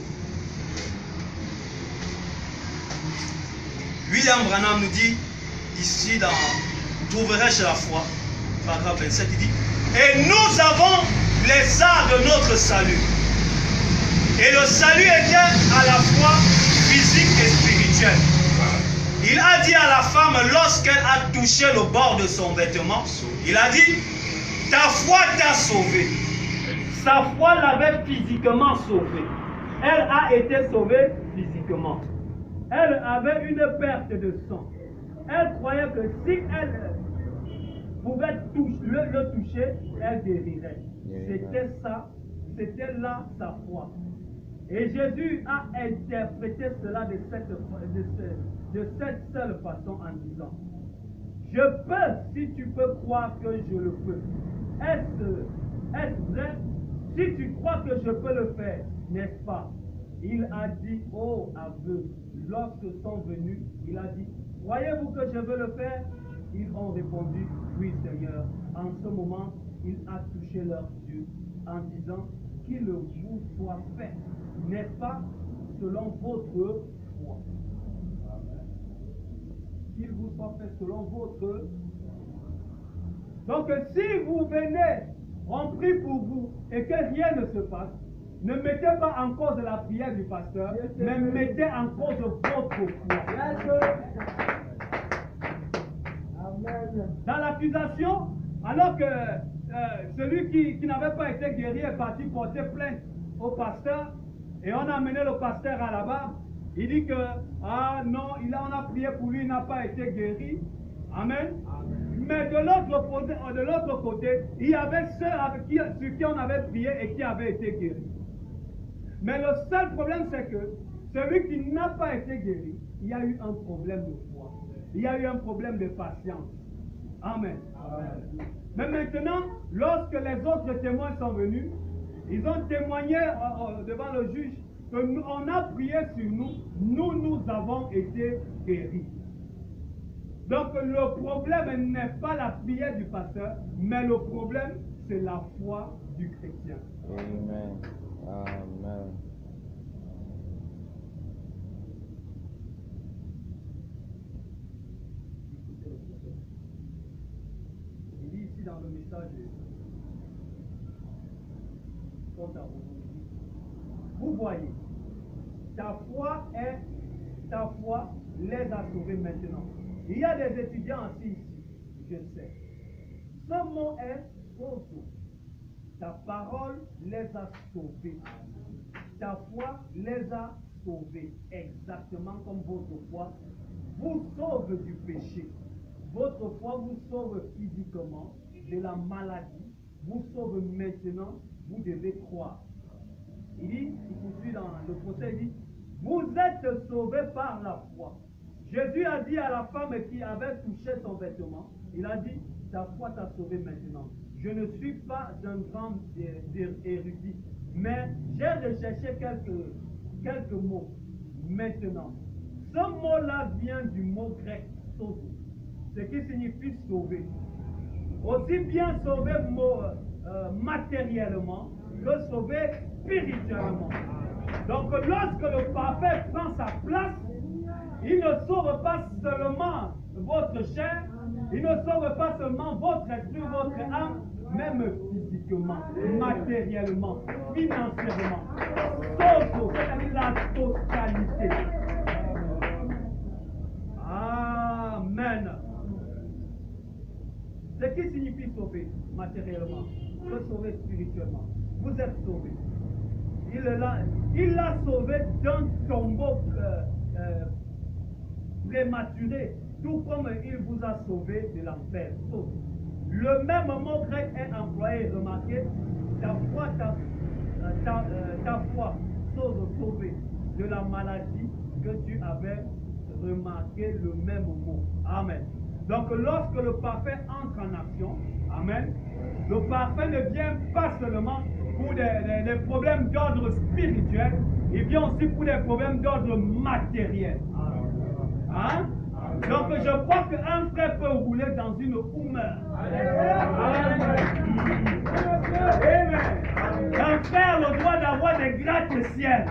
William Branham nous dit, ici dans Trouverai-je la foi, paragraphe 27, il dit, et nous avons les arts de notre salut. Et le salut était à la fois physique et spirituel. Il a dit à la femme, lorsqu'elle a touché le bord de son vêtement, il a dit, ta foi t'a sauvé. Sa foi l'avait physiquement sauvée. Elle a été sauvée physiquement. Elle avait une perte de sang. Elle croyait que si elle pouvait le toucher, elle guérirait. C'était ça, c'était là sa foi. Et Jésus a interprété cela de cette seule façon en disant, je peux, si tu peux croire que je le peux. Est-ce vrai? Si tu crois que je peux le faire, n'est-ce pas? Il a dit, oh aveugle, lorsque sont venus, il a dit, croyez-vous que je veux le faire? Ils ont répondu, oui Seigneur. En ce moment, il a touché leurs yeux en disant, qu'il vous soit fait, n'est-ce pas, selon votre foi. Qu'il vous soit fait selon votre. Donc si vous venez, on prie pour vous et que rien ne se passe, ne mettez pas en cause la prière du pasteur, mais mettez en cause votre foi. Dans l'accusation, alors que celui qui n'avait pas été guéri est parti porter plainte au pasteur, et on a amené le pasteur à la barre, il dit que, ah non, on a prié pour lui, il n'a pas été guéri. Amen. Mais de l'autre côté, il y avait ceux sur qui on avait prié et qui avaient été guéris. Mais le seul problème, c'est que celui qui n'a pas été guéri, il y a eu un problème de foi. Il y a eu un problème de patience. Amen. Amen. Mais maintenant, lorsque les autres témoins sont venus, ils ont témoigné devant le juge qu'on a prié sur nous, nous avons été guéris. Donc le problème n'est pas la prière du pasteur, mais le problème, c'est la foi du chrétien. Amen. Amen. Il dit ici dans le message contre aujourd'hui, vous voyez, ta foi les a sauvés maintenant. Il y a des étudiants assis ici, je sais. Ce mot est sozo. Ta parole les a sauvés. Ta foi les a sauvés. Exactement comme votre foi vous sauve du péché. Votre foi vous sauve physiquement de la maladie. Vous sauve maintenant. Vous devez croire. Il poursuit dans le procès, il dit, vous êtes sauvés par la foi. Jésus a dit à la femme qui avait touché son vêtement, il a dit, ta foi t'a sauvé maintenant. Je ne suis pas un grand érudit, mais j'ai recherché quelques mots. Maintenant, ce mot-là vient du mot grec sozo. ce qui signifie sauver. Aussi bien sauver matériellement que sauver spirituellement. Donc lorsque le parfait prend sa place, il ne sauve pas seulement votre chair, il ne sauve pas seulement votre esprit, votre âme, même physiquement, matériellement, financièrement. Sauve, c'est-à-dire la totalité. Amen. Ce qui signifie sauver matériellement, que sauver spirituellement. Vous êtes sauvés. Il l'a sauvé d'un tombeau prématuré, tout comme il vous a sauvé de l'enfer. Le même mot grec est employé, remarquez, ta foi sauvé de la maladie que tu avais remarqué le même mot. Amen. Donc lorsque le parfait entre en action, amen, le parfait ne vient pas seulement pour des problèmes d'ordre spirituel, il vient aussi pour des problèmes d'ordre matériel. Hein? Donc je crois qu'un frère peut rouler dans une humeur. Un frère le droit d'avoir des gratte-ciel.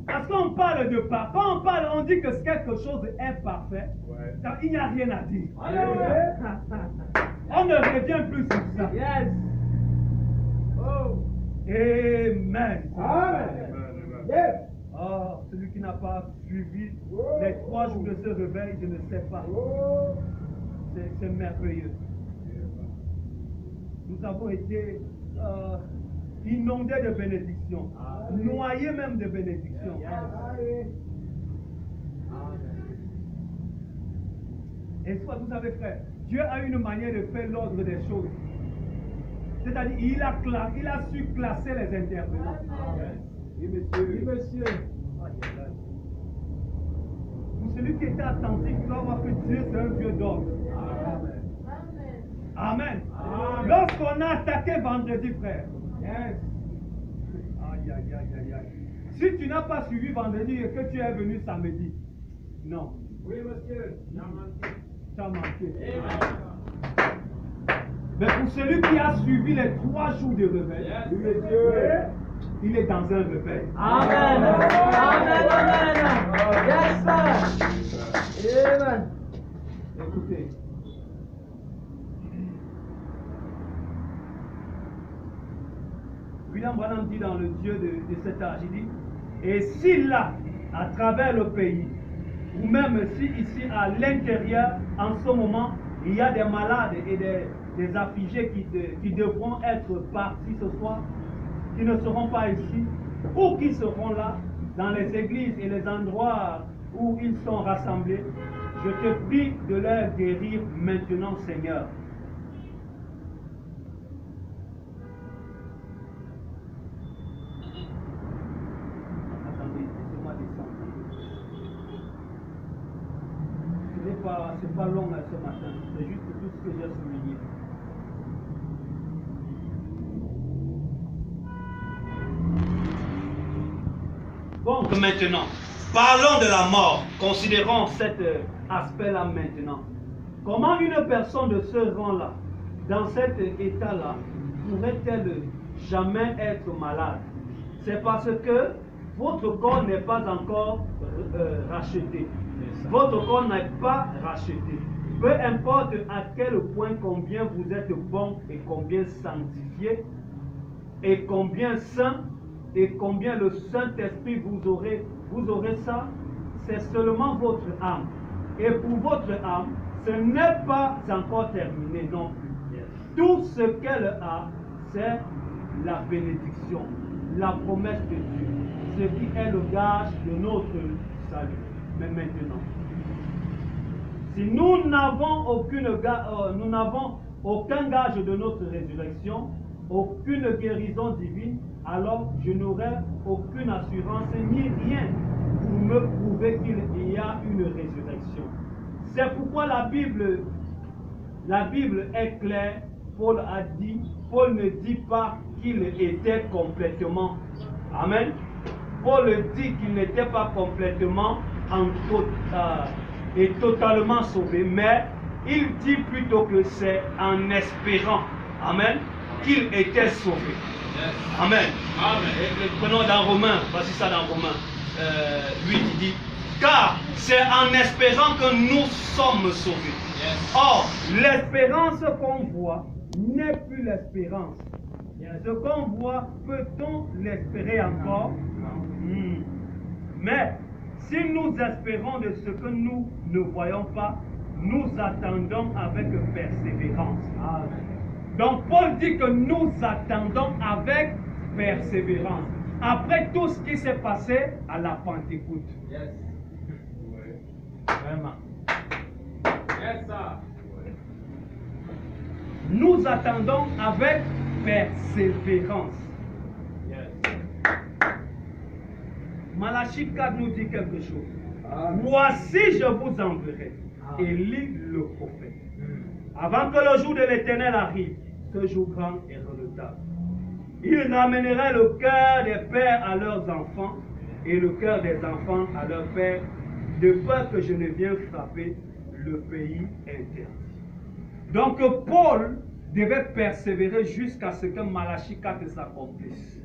Parce qu'on parle de parfait, quand on parle, on dit que quelque chose est parfait, il n'y a rien à dire. On ne revient plus sur ça. Yes. Oh. Amen. Amen. Yes. Oh, celui qui n'a pas suivi les 3 jours de ce réveil, je ne sais pas. C'est merveilleux. Nous avons été inondés de bénédictions, noyés même de bénédictions. Et soit, vous savez, frère, Dieu a une manière de faire l'ordre des choses. C'est-à-dire, il a su classer les intervenants. Oui, monsieur. Oui, monsieur. Pour celui qui était attentif, il doit voir que Dieu, c'est un Dieu d'ordre. Amen. Amen. Lorsqu'on a attaqué vendredi, frère. Yes. Aïe, aïe, aïe, aïe. Si tu n'as pas suivi vendredi et que tu es venu samedi, non. Oui, monsieur. Tu as manqué. Mais pour celui qui a suivi les 3 jours de réveil, yes, monsieur, il est dans un réveil. Amen. Amen. Amen. Yes, sir. Amen. Écoutez. William Branham dit dans le Dieu de cet âge, il dit, et si là, à travers le pays, ou même si ici à l'intérieur, en ce moment, il y a des malades et des affligés qui devront être partis ce soir, qui ne seront pas ici, ou qui seront là, dans les églises et les endroits où ils sont rassemblés, je te prie de leur guérir maintenant, Seigneur. C'est pas long ce matin, c'est juste tout ce que j'ai souligné. Donc maintenant, parlons de la mort. Considérons cet aspect-là maintenant. Comment une personne de ce rang-là, dans cet état-là, pourrait-elle jamais être malade? C'est parce que votre corps n'est pas encore racheté. Votre corps n'est pas racheté. Peu importe à quel point combien vous êtes bon et combien sanctifié et combien saint et combien le Saint-Esprit vous aurez ça, c'est seulement votre âme. Et pour votre âme, ce n'est pas encore terminé non plus. Tout ce qu'elle a, c'est la bénédiction, la promesse de Dieu, ce qui est le gage de notre salut. Mais maintenant, si nous n'avons aucun gage de notre résurrection, aucune guérison divine, alors je n'aurai aucune assurance ni rien pour me prouver qu'il y a une résurrection. C'est pourquoi la Bible est claire. Paul ne dit pas qu'il était complètement. Amen. Paul dit qu'il n'était pas complètement est totalement sauvé, mais il dit plutôt que c'est en espérant, amen, qu'il était sauvé. Amen. Prenons dans Romains, voici ça dans Romains 8, il dit, car c'est en espérant que nous sommes sauvés. Or, l'espérance qu'on voit n'est plus l'espérance. Ce qu'on voit, peut-on l'espérer encore? Mais si nous espérons de ce que nous ne voyons pas, nous attendons avec persévérance. Donc Paul dit que nous attendons avec persévérance. Après tout ce qui s'est passé à la Pentecôte. Vraiment. Nous attendons avec persévérance. Malachie 4 nous dit quelque chose. Voici, je vous enverrai. Élie le prophète. Avant que le jour de l'Éternel arrive, ce jour grand et redoutable. Il ramènerait le cœur des pères à leurs enfants et le cœur des enfants à leurs pères, de peur que je ne vienne frapper le pays interdit. Donc Paul devait persévérer jusqu'à ce que Malachie 4 s'accomplisse.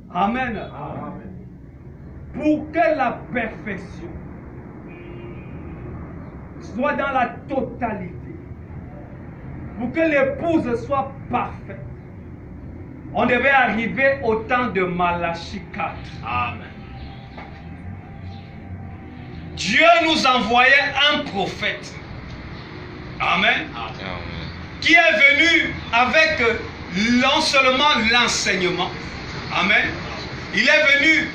Amen. Amen. Pour que la perfection soit dans la totalité, pour que l'épouse soit parfaite, on devait arriver au temps de Malachie 4. Amen. Dieu nous envoyait un prophète. Amen. Amen. Qui est venu avec non seulement l'enseignement. Amen. Il est venu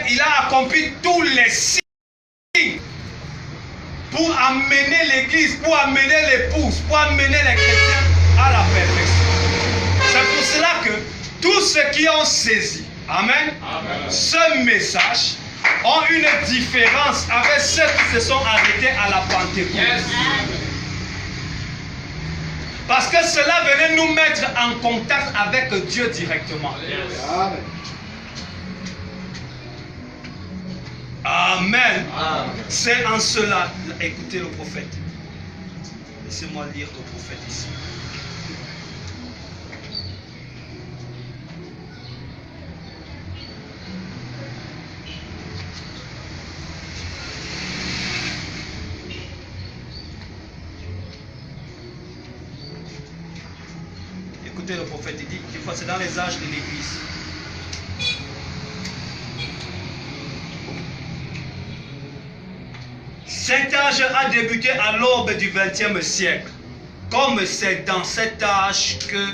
il a accompli tous les signes pour amener l'église, pour amener l'épouse, pour amener les chrétiens à la perfection. C'est pour cela que tous ceux qui ont saisi, amen, ce message ont une différence avec ceux qui se sont arrêtés à la Pentecôte. Parce que cela venait nous mettre en contact avec Dieu directement. Amen. C'est en cela. Écoutez le prophète. Laissez-moi lire le prophète ici. Écoutez le prophète, il dit, des fois c'est dans les âges de l'église. Cet âge a débuté à l'aube du XXe siècle. Comme c'est dans cet âge que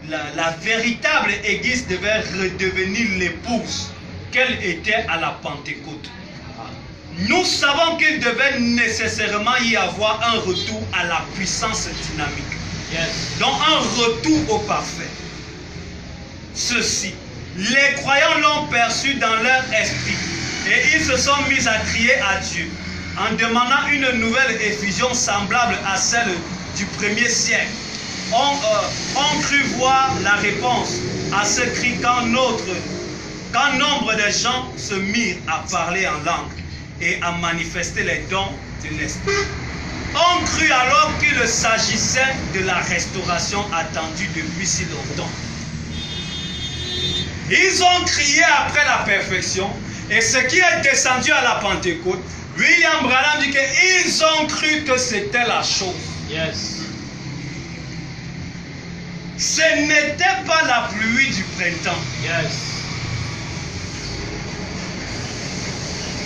la véritable église devait redevenir l'épouse qu'elle était à la Pentecôte. Nous savons qu'il devait nécessairement y avoir un retour à la puissance dynamique. Donc un retour au parfait. Ceci, les croyants l'ont perçu dans leur esprit et ils se sont mis à crier à Dieu en demandant une nouvelle effusion semblable à celle du 1er siècle. On crut voir la réponse à ce cri quand nombre de gens se mirent à parler en langue et à manifester les dons de l'esprit. On crut alors qu'il s'agissait de la restauration attendue depuis si longtemps. Ils ont crié après la perfection, et ce qui est descendu à la Pentecôte, William Branham dit qu'ils ont cru que c'était la chose. Ce n'était pas la pluie du printemps.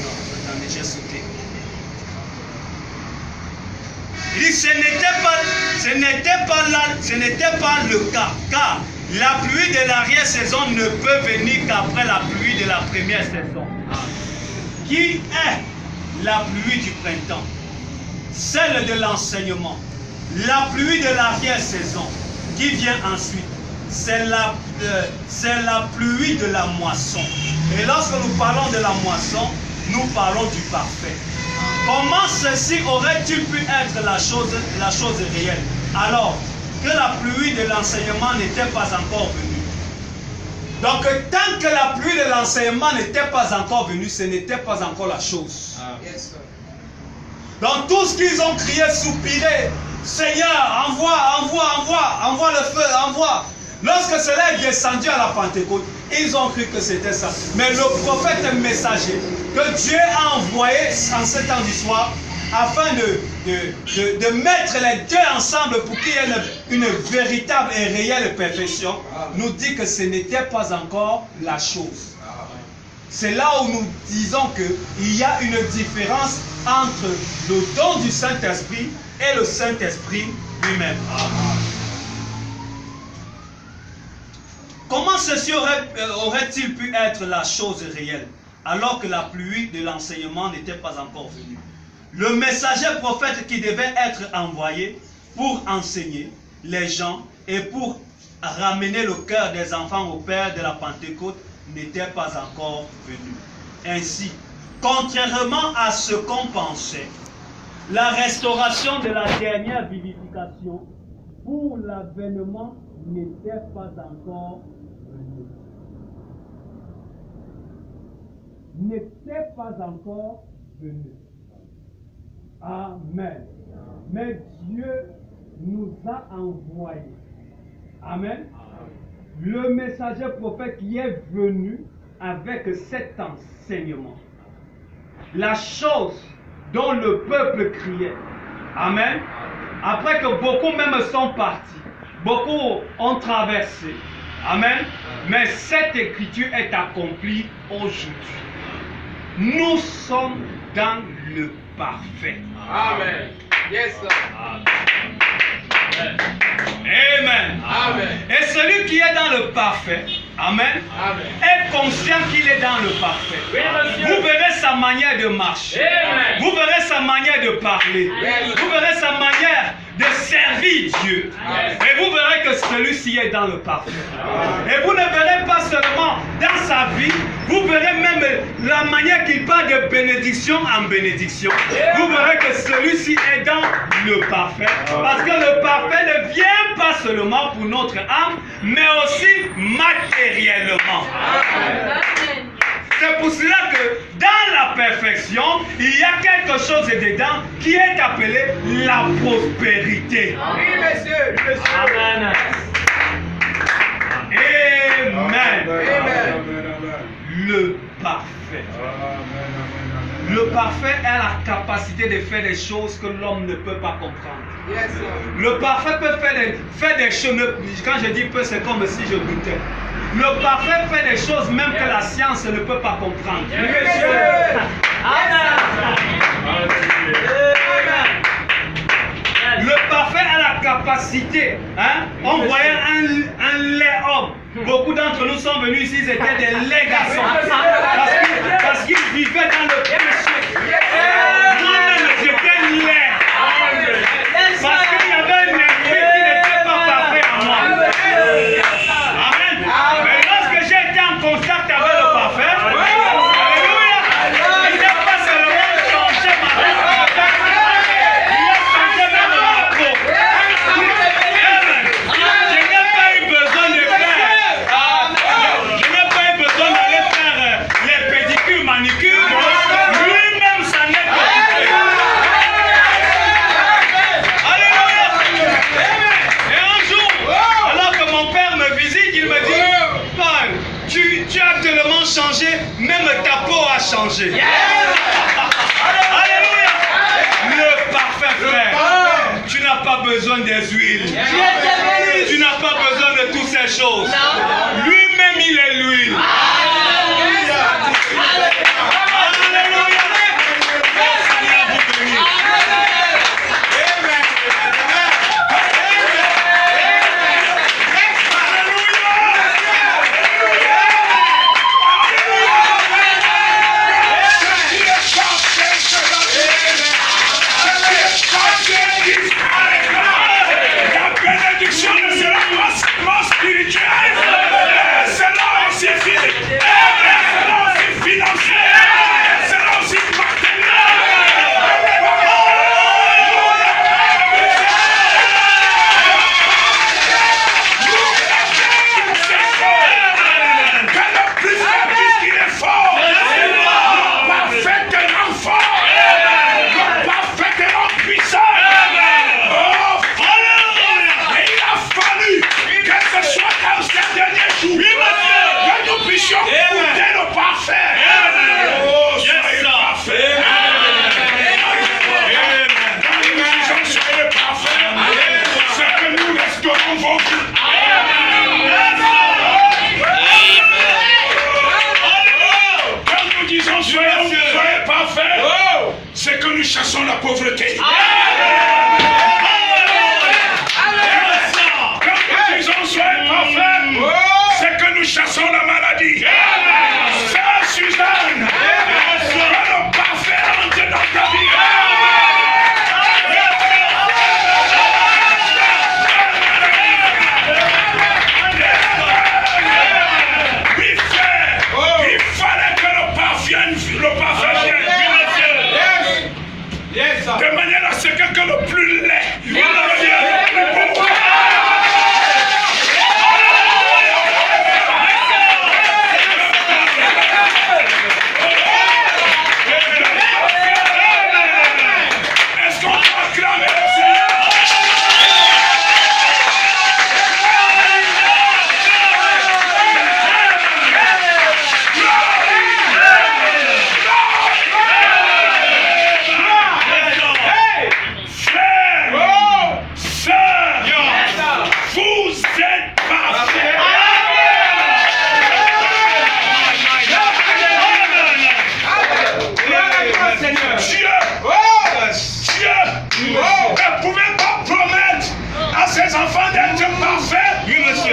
Non, attendez, j'ai sauté. Il dit ce n'était pas le cas, car la pluie de l'arrière-saison ne peut venir qu'après la pluie de la première saison. Qui est la pluie du printemps? Celle de l'enseignement. La pluie de l'arrière-saison qui vient ensuite, c'est la pluie de la moisson. Et lorsque nous parlons de la moisson, nous parlons du parfait. Comment ceci aurait-il pu être la chose réelle? Alors, que la pluie de l'enseignement n'était pas encore venue. Donc tant que la pluie de l'enseignement n'était pas encore venue, ce n'était pas encore la chose. Yes, sir. Dans tout ce qu'ils ont crié, soupiré, Seigneur, envoie le feu, envoie. Lorsque cela est descendu à la Pentecôte, ils ont cru que c'était ça. Mais le prophète messager que Dieu a envoyé en ce temps du soir, afin de mettre les deux ensemble pour qu'il y ait une véritable et réelle perfection, nous dit que ce n'était pas encore la chose. C'est là où nous disons qu'il y a une différence entre le don du Saint-Esprit et le Saint-Esprit lui-même. Comment ceci aurait-il pu être la chose réelle alors que la pluie de l'enseignement n'était pas encore venue? Le messager prophète qui devait être envoyé pour enseigner les gens et pour ramener le cœur des enfants au Père de la Pentecôte n'était pas encore venu. Ainsi, contrairement à ce qu'on pensait, la restauration de la dernière vivification pour l'avènement n'était pas encore venue. N'était pas encore venue. Amen. Mais Dieu nous a envoyés. Amen. Le messager prophète qui est venu avec cet enseignement. La chose dont le peuple criait. Amen. Après que beaucoup même sont partis. Beaucoup ont traversé. Amen. Mais cette écriture est accomplie aujourd'hui. Nous sommes dans le parfait. Amen. Yes, sir. Amen. Amen. Et celui qui est dans le parfait, amen, Amen. est conscient qu'il est dans le parfait. Oui, monsieur. Vous verrez sa manière de marcher. Amen. Vous verrez sa manière de parler. Yes. Vous verrez sa manière de servir Dieu. Amen. Et vous verrez que celui-ci est dans le parfait. Et vous ne verrez pas seulement dans sa vie, vous verrez même la manière qu'il parle de bénédiction en bénédiction. Vous verrez que celui-ci est dans le parfait. Parce que le parfait ne vient pas seulement pour notre âme, mais aussi matériellement. Amen. C'est pour cela que dans la perfection, il y a quelque chose dedans qui est appelé la prospérité. Oui, monsieur. Oui, monsieur. Amen. Amen. Amen. Le parfait. Le parfait a la capacité de faire des choses que l'homme ne peut pas comprendre. Yes, sir. Le parfait peut faire des choses. Quand je dis peu, c'est comme si je doutais. Le parfait fait des choses même que la science ne peut pas comprendre. Oui, monsieur. Le parfait a la capacité. Hein? On voyait un laid homme. Beaucoup d'entre nous sont venus ici, ils étaient des laids garçons. Parce qu'ils vivaient dans le péché. Moi-même, j'étais laid. Parce qu'il y avait un esprit qui n'était pas parfait en moi. Amen. Mais lorsque j'ai été en contact avec le parfait, alléluia, il n'a pas seulement changé ma vie, il a changé même ma peau. Amen. Je n'ai pas eu besoin de d'aller faire les pédicures, manicures. Lui-même s'en est occupé. Alléluia. Et un jour, alors que mon père me visite, il me dit, Paul, tu as tellement changé, même ta peau a changé. Alléluia. Le parfait frère. Tu n'as pas besoin des huiles. Tu n'as pas besoin de toutes ces choses. Lui-même, il est l'huile. Alléluia. Seigneur, vous bénisse. La bénédiction ne sera pas seulement spirituelle, elle sera aussi physique. génération, vous êtes le parfait. Oh, soyez parfait. Soyez parfait. C'est que nous resterons vos vies. Quand nous disons soyez parfait, c'est que nous chassons la pauvreté. Quand nous disons soyez parfait, c'est que nous chassons la maladie. Sœur Suzanne, que le parfait entre dans ta vie. Il fallait que le parfait vienne. De manière à ce que le plus laid devienne le plus beau. Est-ce qu'on peut acclamer le Seigneur? Dieu ne pouvait pas promettre à ses enfants d'être parfaits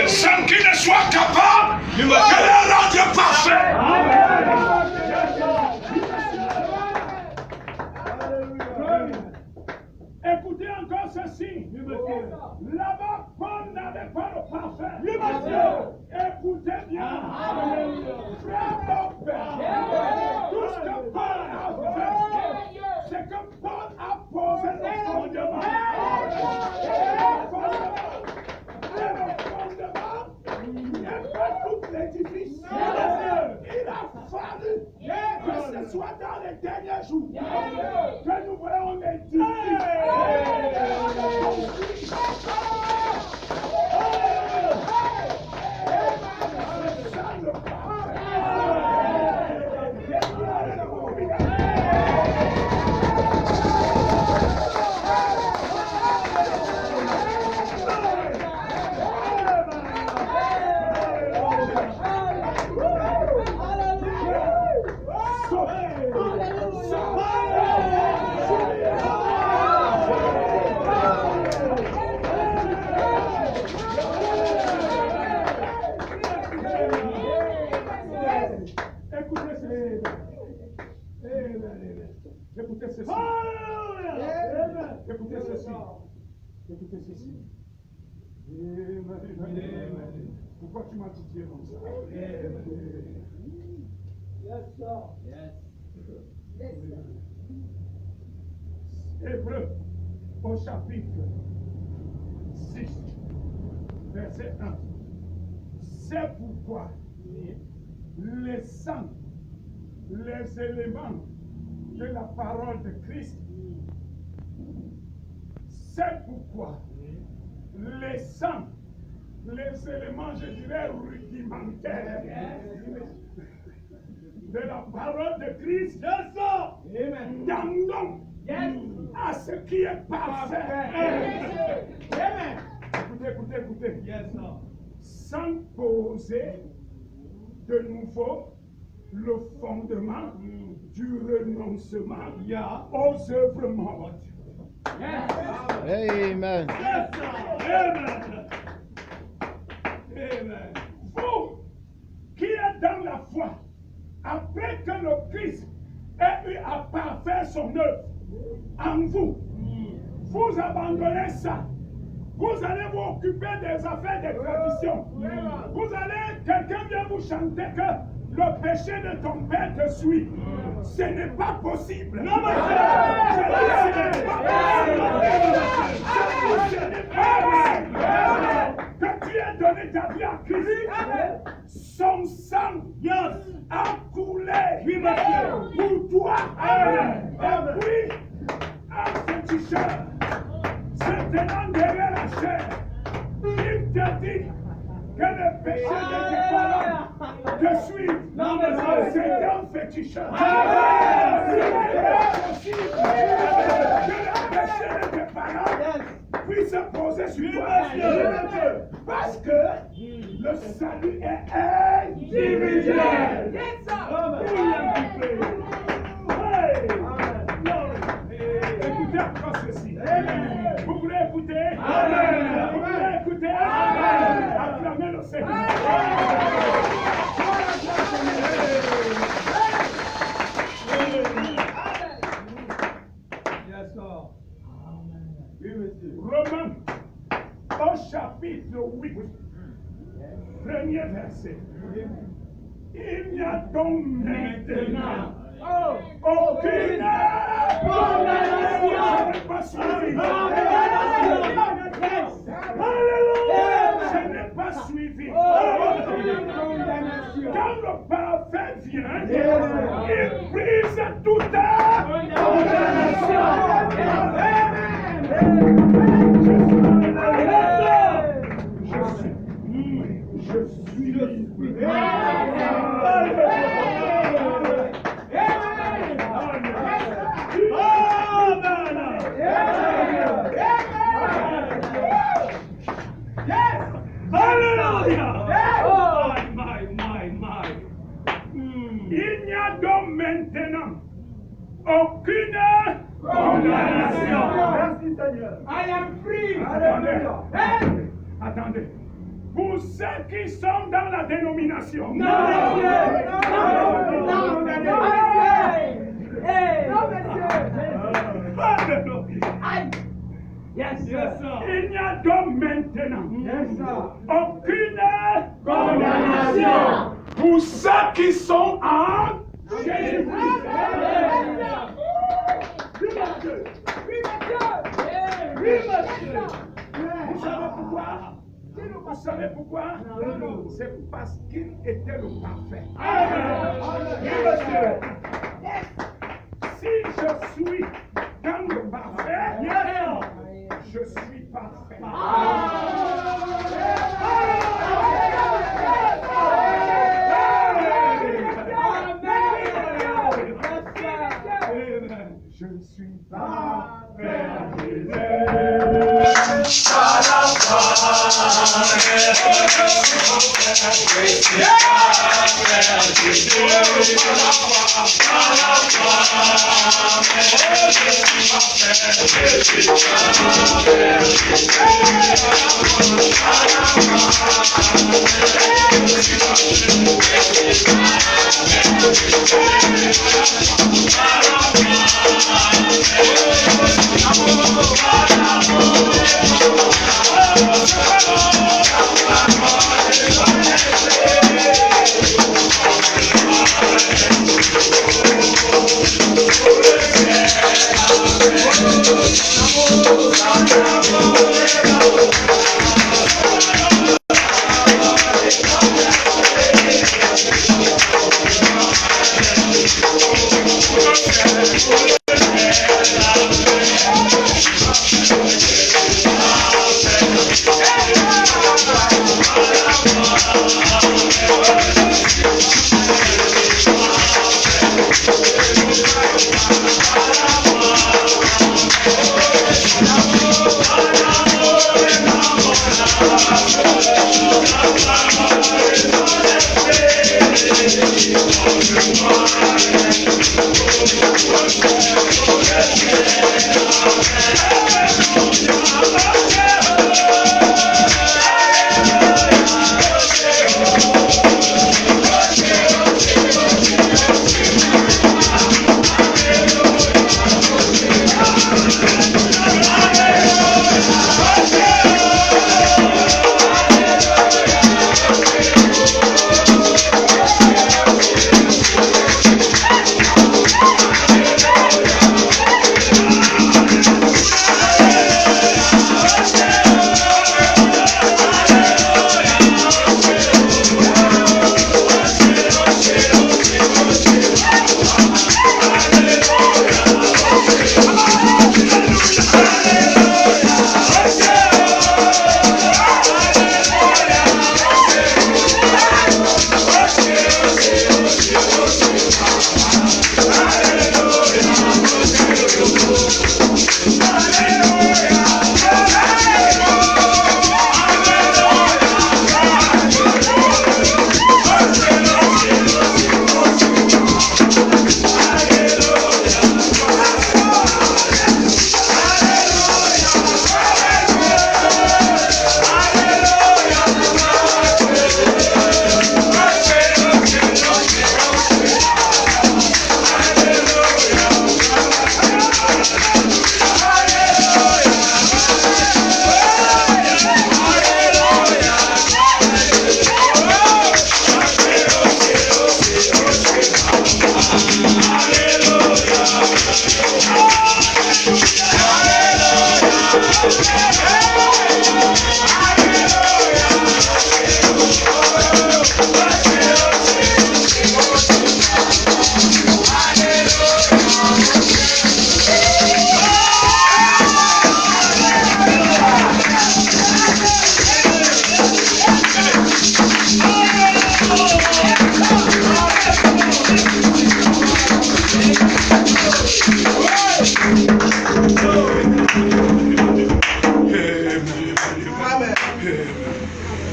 sans qu'ils ne soient capables de les rendre parfaits. Écoutez encore ceci. Là-bas, Paul n'avait pas le parfait. Écoutez bien. Frère mon père, tout ce que Paul a fait, c'est que Paul a posé le fondement. Et le fondement n'est pas tout l'édifice. Il a fallu que ce soit dans les derniers jours que nous voyons l'édifice. Écoutez ceci. Écoutez ceci. Écoutez ceci. Pourquoi tu m'as titillé comme ça? Hébreux au chapitre 6, verset 1. C'est pourquoi les sangs, les éléments de la parole de Christ, c'est pourquoi les sangs, les éléments, je dirais, rudimentaires de la parole de Christ, tendons à ce qui est parfait. Écoutez. Sans poser de nouveau le fondement du renoncement aux œuvres mortes. Amen. Amen. Vous qui êtes dans la foi, après que le Christ ait eu à parfaire son œuvre en vous, vous abandonnez ça. Vous allez vous occuper des affaires des traditions. Vous allez, quelqu'un vient vous chanter que le péché de ton père te suit. Ce n'est pas possible. Non, mais ce n'est pas possible. Que tu aies donné ta vie à Christ, son sang a coulé pour toi. Et puis, un féticheur, se tenant derrière la chair, il te dit que le péché de tes parents te suit. C'est un féticheur. Que les parents puissent se poser sur toi. Parce que le salut est individuel. Écoutez encore ceci. Vous voulez écouter? Vous voulez écouter? Acclamez le Seigneur. Romains au chapitre 8, premier verset. Il n'y a donc maintenant aucune condamnation. Je n'ai pas suivi. Quand le parfait vient, il brise toute condamnation. Je suis Il n'y a donc maintenant aucune condamnation. Merci Seigneur. I am free. Attendez. Pour ceux qui sont dans la dénomination. Il n'y a donc maintenant aucune condamnation pour ceux qui sont en Jésus-Christ. Vous savez pourquoi? Vous savez pourquoi? C'est parce qu'il était le parfait. Si je suis dans le parfait, je suis parfait. Je suis parfait.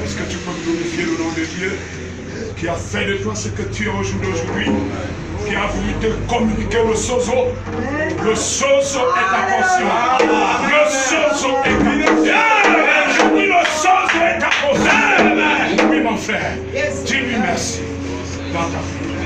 Est-ce que tu peux glorifier le nom de Dieu qui a fait de toi ce que tu es au jour d'aujourd'hui, qui a voulu te communiquer le sozo? Le sozo est ta portion. Le sozo est ta portion. Je dis le sozo est ta portion. Oui, mon frère, dis-lui merci dans ta vie.